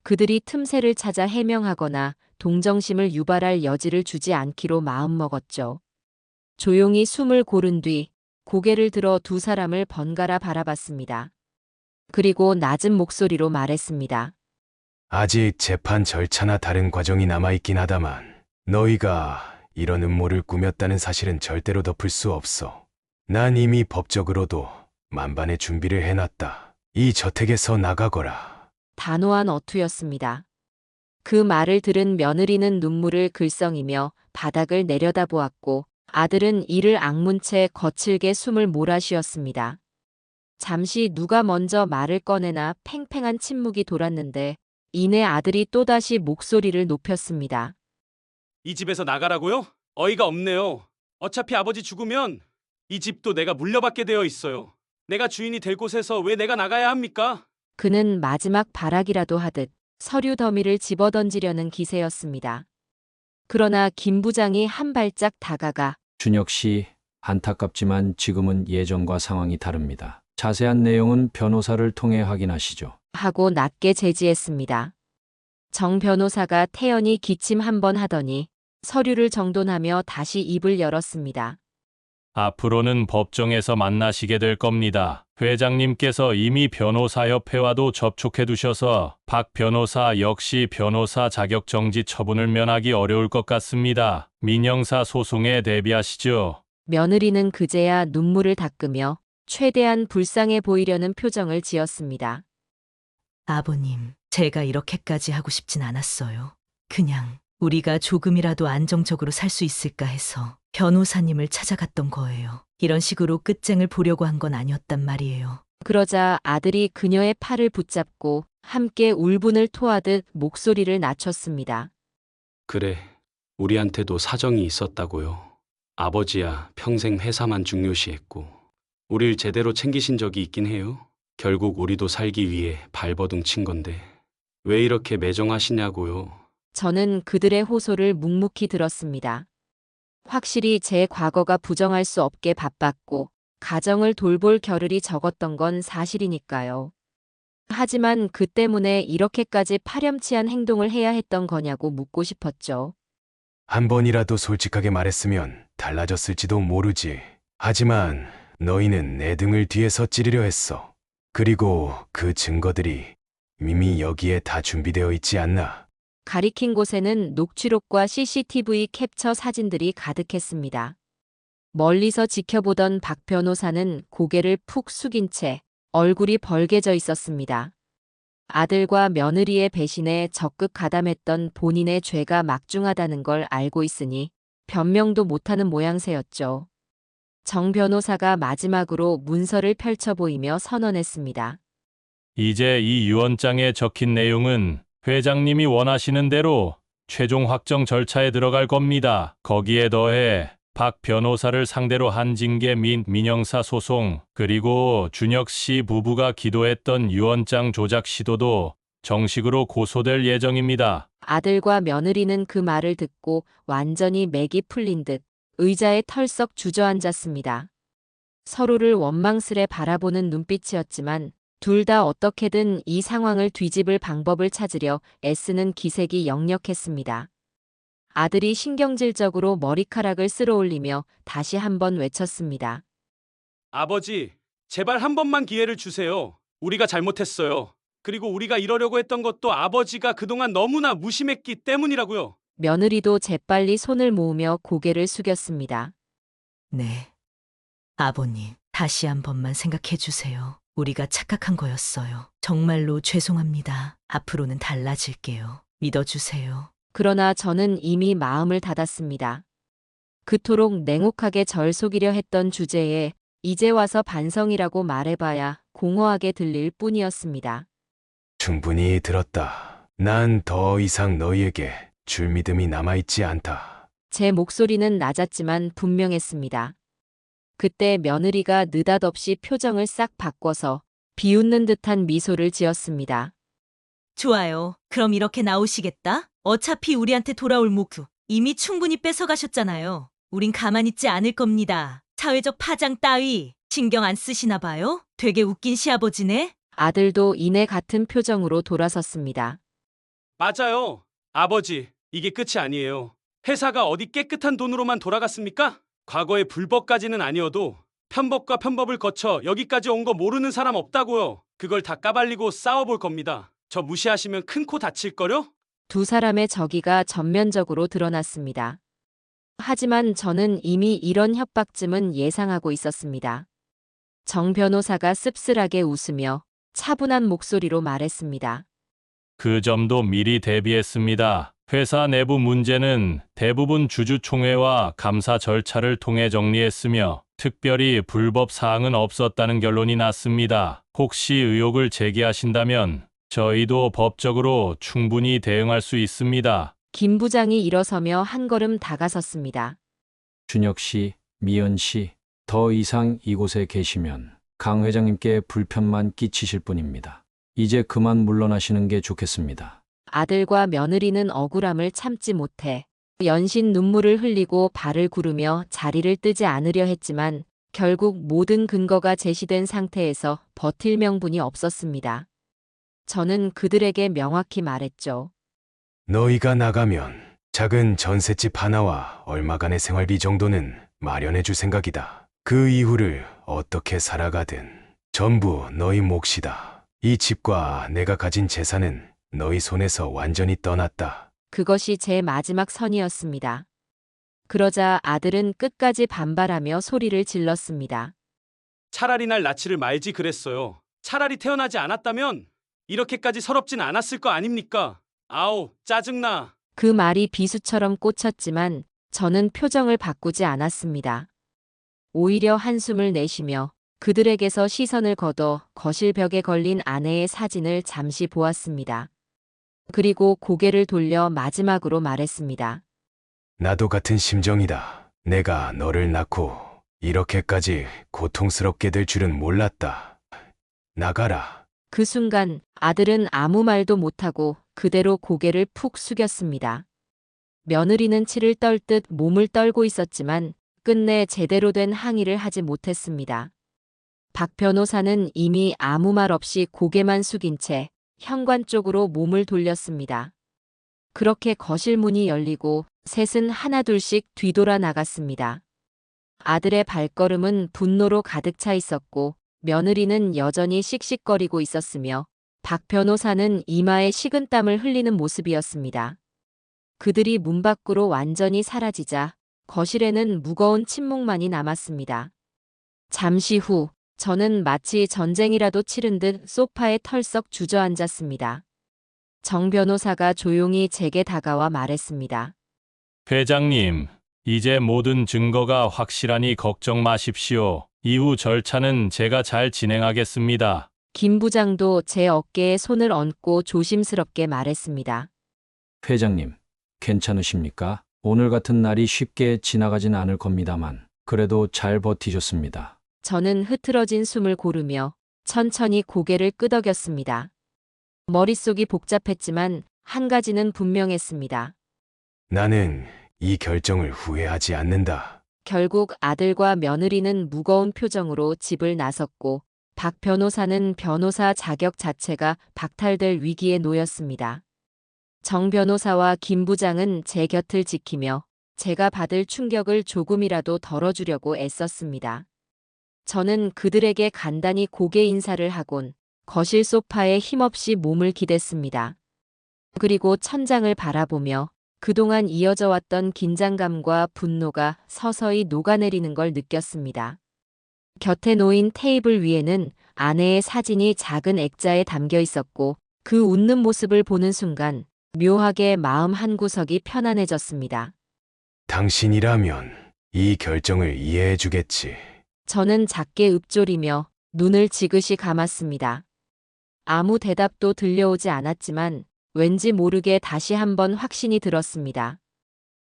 그들이 틈새를 찾아 해명하거나 동정심을 유발할 여지를 주지 않기로 마음먹었죠. 조용히 숨을 고른 뒤 고개를 들어 두 사람을 번갈아 바라봤습니다. 그리고 낮은 목소리로 말했습니다. 아직 재판 절차나 다른 과정이 남아있긴 하다만 너희가 이런 음모를 꾸몄다는 사실은 절대로 덮을 수 없어. 난 이미 법적으로도 만반의 준비를 해놨다. 이 저택에서 나가거라. 단호한 어투였습니다. 그 말을 들은 며느리는 눈물을 글썽이며 바닥을 내려다보았고 아들은 이를 악문 채 거칠게 숨을 몰아쉬었습니다. 잠시 누가 먼저 말을 꺼내나 팽팽한 침묵이 돌았는데 이내 아들이 또다시 목소리를 높였습니다. 이 집에서 나가라고요? 어이가 없네요. 어차피 아버지 죽으면 이 집도 내가 물려받게 되어 있어요. 내가 주인이 될 곳에서 왜 내가 나가야 합니까? 그는 마지막 발악이라도 하듯 서류 더미를 집어던지려는 기세였습니다. 그러나 김 부장이 한 발짝 다가가 준혁 씨, 안타깝지만 지금은 예전과 상황이 다릅니다. 자세한 내용은 변호사를 통해 확인하시죠. 하고 낮게 제지했습니다. 정 변호사가 태연히 기침 한 번 하더니 서류를 정돈하며 다시 입을 열었습니다. 앞으로는 법정에서 만나시게 될 겁니다. 회장님께서 이미 변호사협회와도 접촉해 두셔서 박 변호사 역시 변호사 자격 정지 처분을 면하기 어려울 것 같습니다. 민형사 소송에 대비하시죠. 며느리는 그제야 눈물을 닦으며 최대한 불쌍해 보이려는 표정을 지었습니다. 아버님, 제가 이렇게까지 하고 싶진 않았어요. 그냥 우리가 조금이라도 안정적으로 살 수 있을까 해서 변호사님을 찾아갔던 거예요. 이런 식으로 끝쟁을 보려고 한 건 아니었단 말이에요. 그러자 아들이 그녀의 팔을 붙잡고 함께 울분을 토하듯 목소리를 낮췄습니다. 그래, 우리한테도 사정이 있었다고요. 아버지야 평생 회사만 중요시했고 우릴 제대로 챙기신 적이 있긴 해요. 결국 우리도 살기 위해 발버둥 친 건데 왜 이렇게 매정하시냐고요. 저는 그들의 호소를 묵묵히 들었습니다. 확실히 제 과거가 부정할 수 없게 바빴고 가정을 돌볼 겨를이 적었던 건 사실이니까요. 하지만 그 때문에 이렇게까지 파렴치한 행동을 해야 했던 거냐고 묻고 싶었죠. 한 번이라도 솔직하게 말했으면 달라졌을지도 모르지. 하지만 너희는 내 등을 뒤에서 찌르려 했어. 그리고 그 증거들이 이미 여기에 다 준비되어 있지 않나? 가리킨 곳에는 녹취록과 CCTV 캡처 사진들이 가득했습니다. 멀리서 지켜보던 박 변호사는 고개를 푹 숙인 채 얼굴이 벌개져 있었습니다. 아들과 며느리의 배신에 적극 가담했던 본인의 죄가 막중하다는 걸 알고 있으니 변명도 못하는 모양새였죠. 정 변호사가 마지막으로 문서를 펼쳐 보이며 선언했습니다. 이제 이 유언장에 적힌 내용은 회장님이 원하시는 대로 최종 확정 절차에 들어갈 겁니다. 거기에 더해 박 변호사를 상대로 한 징계 및 민형사 소송, 그리고 준혁 씨 부부가 기도했던 유언장 조작 시도도 정식으로 고소될 예정입니다. 아들과 며느리는 그 말을 듣고 완전히 맥이 풀린 듯 의자에 털썩 주저앉았습니다. 서로를 원망스레 바라보는 눈빛이었지만 둘 다 어떻게든 이 상황을 뒤집을 방법을 찾으려 애쓰는 기색이 역력했습니다. 아들이 신경질적으로 머리카락을 쓸어올리며 다시 한번 외쳤습니다. 아버지, 제발 한 번만 기회를 주세요. 우리가 잘못했어요. 그리고 우리가 이러려고 했던 것도 아버지가 그동안 너무나 무심했기 때문이라고요. 며느리도 재빨리 손을 모으며 고개를 숙였습니다. 네. 아버님, 다시 한 번만 생각해 주세요. 우리가 착각한 거였어요. 정말로 죄송합니다. 앞으로는 달라질게요. 믿어주세요. 그러나 저는 이미 마음을 닫았습니다. 그토록 냉혹하게 절 속이려 했던 주제에 이제 와서 반성이라고 말해봐야 공허하게 들릴 뿐이었습니다. 충분히 들었다. 난 더 이상 너희에게 줄 믿음이 남아있지 않다. 제 목소리는 낮았지만 분명했습니다. 그때 며느리가 느닷없이 표정을 싹 바꿔서 비웃는 듯한 미소를 지었습니다. 좋아요. 그럼 이렇게 나오시겠다? 어차피 우리한테 돌아올 목표 이미 충분히 뺏어가셨잖아요. 우린 가만히 있지 않을 겁니다. 사회적 파장 따위 신경 안 쓰시나 봐요? 되게 웃긴 시아버지네. 아들도 이내 같은 표정으로 돌아섰습니다. 맞아요. 아버지, 이게 끝이 아니에요. 회사가 어디 깨끗한 돈으로만 돌아갔습니까? 과거의 불법까지는 아니어도 편법과 편법을 거쳐 여기까지 온 거 모르는 사람 없다고요. 그걸 다 까발리고 싸워볼 겁니다. 저 무시하시면 큰 코 다칠걸요? 두 사람의 적의가 전면적으로 드러났습니다. 하지만 저는 이미 이런 협박쯤은 예상하고 있었습니다. 정 변호사가 씁쓸하게 웃으며 차분한 목소리로 말했습니다. 그 점도 미리 대비했습니다. 회사 내부 문제는 대부분 주주총회와 감사 절차를 통해 정리했으며 특별히 불법 사항은 없었다는 결론이 났습니다. 혹시 의혹을 제기하신다면 저희도 법적으로 충분히 대응할 수 있습니다. 김 부장이 일어서며 한 걸음 다가섰습니다. 준혁 씨, 미연 씨, 더 이상 이곳에 계시면 강 회장님께 불편만 끼치실 뿐입니다. 이제 그만 물러나시는 게 좋겠습니다. 아들과 며느리는 억울함을 참지 못해 연신 눈물을 흘리고 발을 구르며 자리를 뜨지 않으려 했지만 결국 모든 근거가 제시된 상태에서 버틸 명분이 없었습니다. 저는 그들에게 명확히 말했죠. 너희가 나가면 작은 전셋집 하나와 얼마간의 생활비 정도는 마련해 줄 생각이다. 그 이후를 어떻게 살아가든 전부 너희 몫이다. 이 집과 내가 가진 재산은 너희 손에서 완전히 떠났다. 그것이 제 마지막 선이었습니다. 그러자 아들은 끝까지 반발하며 소리를 질렀습니다. 차라리 날 낯을 말지 그랬어요. 차라리 태어나지 않았다면 이렇게까지 서럽진 않았을 거 아닙니까? 아우, 짜증나. 그 말이 비수처럼 꽂혔지만 저는 표정을 바꾸지 않았습니다. 오히려 한숨을 내쉬며 그들에게서 시선을 걷어 거실 벽에 걸린 아내의 사진을 잠시 보았습니다. 그리고 고개를 돌려 마지막으로 말했습니다. 나도 같은 심정이다. 내가 너를 낳고 이렇게까지 고통스럽게 될 줄은 몰랐다. 나가라. 그 순간 아들은 아무 말도 못하고 그대로 고개를 푹 숙였습니다. 며느리는 치를 떨듯 몸을 떨고 있었지만 끝내 제대로 된 항의를 하지 못했습니다. 박 변호사는 이미 아무 말 없이 고개만 숙인 채 현관 쪽으로 몸을 돌렸습니다. 그렇게 거실 문이 열리고 셋은 하나둘씩 뒤돌아 나갔습니다. 아들의 발걸음은 분노로 가득 차 있었고 며느리는 여전히 씩씩거리고 있었으며 박 변호사는 이마에 식은땀을 흘리는 모습이었습니다. 그들이 문 밖으로 완전히 사라지자 거실에는 무거운 침묵만이 남았습니다. 잠시 후 저는 마치 전쟁이라도 치른 듯 소파에 털썩 주저앉았습니다. 정 변호사가 조용히 제게 다가와 말했습니다. 회장님, 이제 모든 증거가 확실하니 걱정 마십시오. 이후 절차는 제가 잘 진행하겠습니다. 김 부장도 제 어깨에 손을 얹고 조심스럽게 말했습니다. 회장님, 괜찮으십니까? 오늘 같은 날이 쉽게 지나가진 않을 겁니다만 그래도 잘 버티셨습니다. 저는 흐트러진 숨을 고르며 천천히 고개를 끄덕였습니다. 머릿속이 복잡했지만 한 가지는 분명했습니다. 나는 이 결정을 후회하지 않는다. 결국 아들과 며느리는 무거운 표정으로 집을 나섰고 박 변호사는 변호사 자격 자체가 박탈될 위기에 놓였습니다. 정 변호사와 김 부장은 제 곁을 지키며 제가 받을 충격을 조금이라도 덜어주려고 애썼습니다. 저는 그들에게 간단히 고개 인사를 하곤 거실 소파에 힘없이 몸을 기댔습니다. 그리고 천장을 바라보며 그동안 이어져 왔던 긴장감과 분노가 서서히 녹아내리는 걸 느꼈습니다. 곁에 놓인 테이블 위에는 아내의 사진이 작은 액자에 담겨 있었고 그 웃는 모습을 보는 순간 묘하게 마음 한구석이 편안해졌습니다. 당신이라면 이 결정을 이해해 주겠지. 저는 작게 읊조리며 눈을 지그시 감았습니다. 아무 대답도 들려오지 않았지만 왠지 모르게 다시 한번 확신이 들었습니다.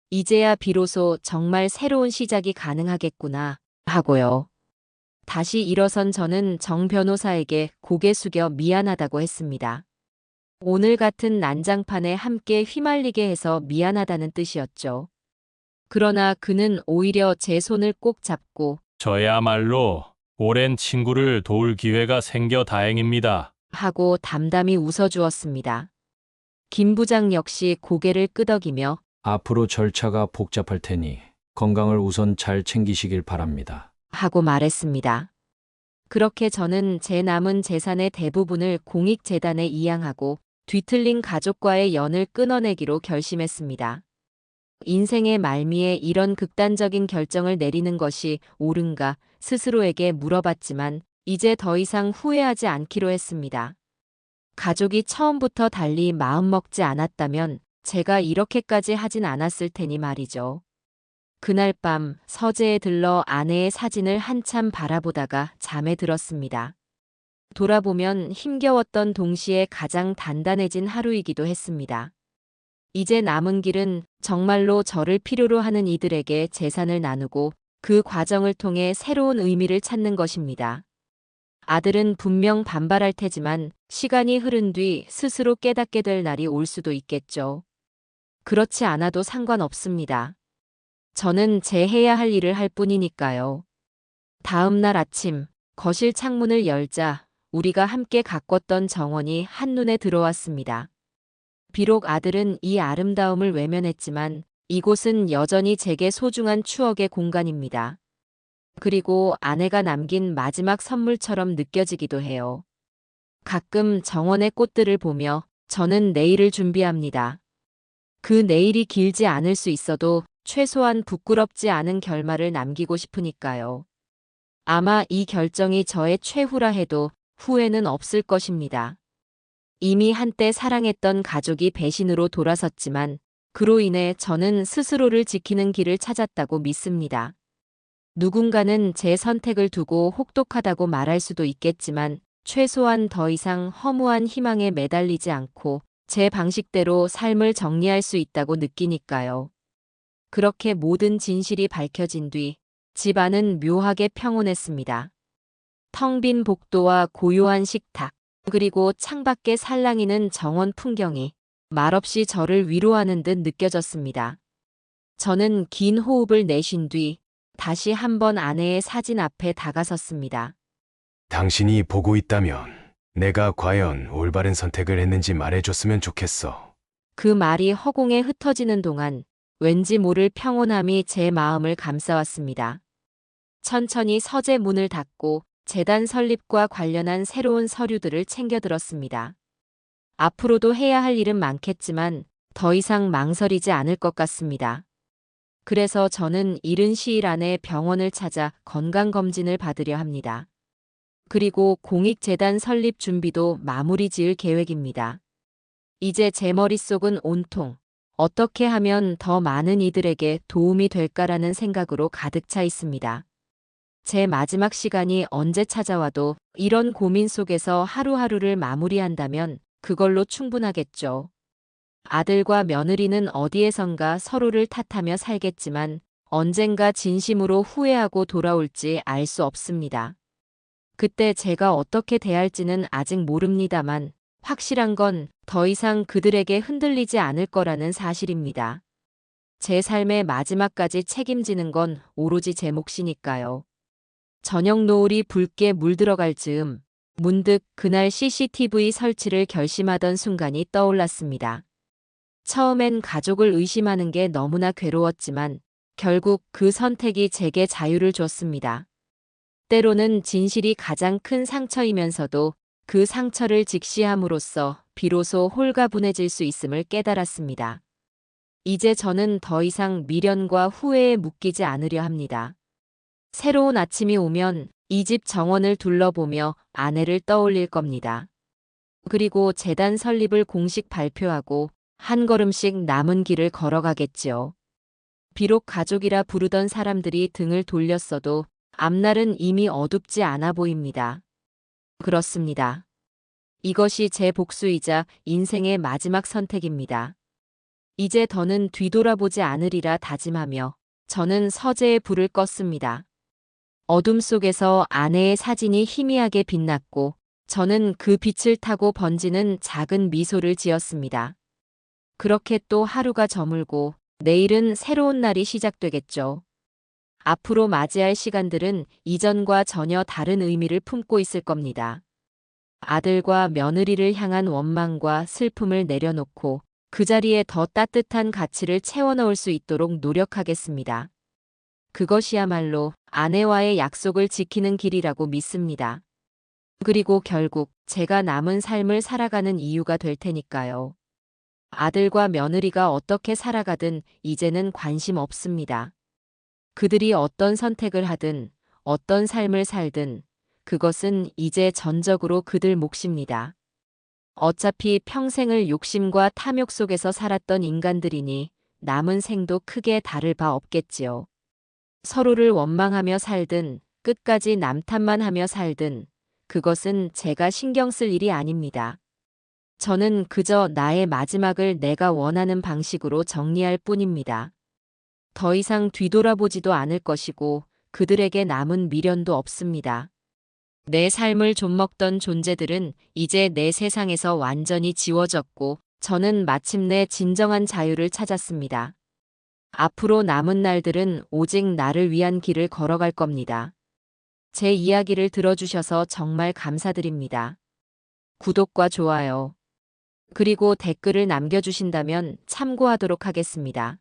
이제야 비로소 정말 새로운 시작이 가능하겠구나 하고요. 다시 일어선 저는 정 변호사에게 고개 숙여 미안하다고 했습니다. 오늘 같은 난장판에 함께 휘말리게 해서 미안하다는 뜻이었죠. 그러나 그는 오히려 제 손을 꼭 잡고 저야말로 오랜 친구를 도울 기회가 생겨 다행입니다. 하고 담담히 웃어주었습니다. 김 부장 역시 고개를 끄덕이며 앞으로 절차가 복잡할 테니 건강을 우선 잘 챙기시길 바랍니다. 하고 말했습니다. 그렇게 저는 제 남은 재산의 대부분을 공익재단에 이양하고 뒤틀린 가족과의 연을 끊어내기로 결심했습니다. 인생의 말미에 이런 극단적인 결정을 내리는 것이 옳은가 스스로에게 물어봤지만 이제 더 이상 후회하지 않기로 했습니다. 가족이 처음부터 달리 마음먹지 않았다면 제가 이렇게까지 하진 않았을 테니 말이죠. 그날 밤 서재에 들러 아내의 사진을 한참 바라보다가 잠에 들었습니다. 돌아보면 힘겨웠던 동시에 가장 단단해진 하루이기도 했습니다. 이제 남은 길은 정말로 저를 필요로 하는 이들에게 재산을 나누고 그 과정을 통해 새로운 의미를 찾는 것입니다. 아들은 분명 반발할 테지만 시간이 흐른 뒤 스스로 깨닫게 될 날이 올 수도 있겠죠. 그렇지 않아도 상관없습니다. 저는 제 해야 할 일을 할 뿐이니까요. 다음 날 아침, 거실 창문을 열자 우리가 함께 가꿨던 정원이 한눈에 들어왔습니다. 비록 아들은 이 아름다움을 외면했지만 이곳은 여전히 제게 소중한 추억의 공간입니다. 그리고 아내가 남긴 마지막 선물처럼 느껴지기도 해요. 가끔 정원의 꽃들을 보며 저는 내일을 준비합니다. 그 내일이 길지 않을 수 있어도 최소한 부끄럽지 않은 결말을 남기고 싶으니까요. 아마 이 결정이 저의 최후라 해도 후회는 없을 것입니다. 이미 한때 사랑했던 가족이 배신으로 돌아섰지만 그로 인해 저는 스스로를 지키는 길을 찾았다고 믿습니다. 누군가는 제 선택을 두고 혹독하다고 말할 수도 있겠지만 최소한 더 이상 허무한 희망에 매달리지 않고 제 방식대로 삶을 정리할 수 있다고 느끼니까요. 그렇게 모든 진실이 밝혀진 뒤 집안은 묘하게 평온했습니다. 텅 빈 복도와 고요한 식탁, 그리고 창밖에 살랑이는 정원 풍경이 말없이 저를 위로하는 듯 느껴졌습니다. 저는 긴 호흡을 내쉰 뒤 다시 한번 아내의 사진 앞에 다가섰습니다. 당신이 보고 있다면 내가 과연 올바른 선택을 했는지 말해줬으면 좋겠어. 그 말이 허공에 흩어지는 동안 왠지 모를 평온함이 제 마음을 감싸왔습니다. 천천히 서재 문을 닫고 재단 설립과 관련한 새로운 서류들을 챙겨들었습니다. 앞으로도 해야 할 일은 많겠지만 더 이상 망설이지 않을 것 같습니다. 그래서 저는 이른 시일 안에 병원을 찾아 건강검진을 받으려 합니다. 그리고 공익재단 설립 준비도 마무리 지을 계획입니다. 이제 제 머릿속은 온통 어떻게 하면 더 많은 이들에게 도움이 될까라는 생각으로 가득 차 있습니다. 제 마지막 시간이 언제 찾아와도 이런 고민 속에서 하루하루를 마무리한다면 그걸로 충분하겠죠. 아들과 며느리는 어디에선가 서로를 탓하며 살겠지만 언젠가 진심으로 후회하고 돌아올지 알 수 없습니다. 그때 제가 어떻게 대할지는 아직 모릅니다만 확실한 건 더 이상 그들에게 흔들리지 않을 거라는 사실입니다. 제 삶의 마지막까지 책임지는 건 오로지 제 몫이니까요. 저녁 노을이 붉게 물들어갈 즈음 문득 그날 CCTV 설치를 결심하던 순간이 떠올랐습니다. 처음엔 가족을 의심하는 게 너무나 괴로웠지만 결국 그 선택이 제게 자유를 줬습니다. 때로는 진실이 가장 큰 상처이면서도 그 상처를 직시함으로써 비로소 홀가분해질 수 있음을 깨달았습니다. 이제 저는 더 이상 미련과 후회에 묶이지 않으려 합니다. 새로운 아침이 오면 이 집 정원을 둘러보며 아내를 떠올릴 겁니다. 그리고 재단 설립을 공식 발표하고 한 걸음씩 남은 길을 걸어가겠지요. 비록 가족이라 부르던 사람들이 등을 돌렸어도 앞날은 이미 어둡지 않아 보입니다. 그렇습니다. 이것이 제 복수이자 인생의 마지막 선택입니다. 이제 더는 뒤돌아보지 않으리라 다짐하며 저는 서재에 불을 껐습니다. 어둠 속에서 아내의 사진이 희미하게 빛났고 저는 그 빛을 타고 번지는 작은 미소를 지었습니다. 그렇게 또 하루가 저물고 내일은 새로운 날이 시작되겠죠. 앞으로 맞이할 시간들은 이전과 전혀 다른 의미를 품고 있을 겁니다. 아들과 며느리를 향한 원망과 슬픔을 내려놓고 그 자리에 더 따뜻한 가치를 채워넣을 수 있도록 노력하겠습니다. 그것이야말로 아내와의 약속을 지키는 길이라고 믿습니다. 그리고 결국 제가 남은 삶을 살아가는 이유가 될 테니까요. 아들과 며느리가 어떻게 살아가든 이제는 관심 없습니다. 그들이 어떤 선택을 하든 어떤 삶을 살든 그것은 이제 전적으로 그들 몫입니다. 어차피 평생을 욕심과 탐욕 속에서 살았던 인간들이니 남은 생도 크게 다를 바 없겠지요. 서로를 원망하며 살든 끝까지 남 탓만 하며 살든 그것은 제가 신경 쓸 일이 아닙니다. 저는 그저 나의 마지막을 내가 원하는 방식으로 정리할 뿐입니다. 더 이상 뒤돌아보지도 않을 것이고 그들에게 남은 미련도 없습니다. 내 삶을 좀먹던 존재들은 이제 내 세상에서 완전히 지워졌고 저는 마침내 진정한 자유를 찾았습니다. 앞으로 남은 날들은 오직 나를 위한 길을 걸어갈 겁니다. 제 이야기를 들어주셔서 정말 감사드립니다. 구독과 좋아요, 그리고 댓글을 남겨주신다면 참고하도록 하겠습니다.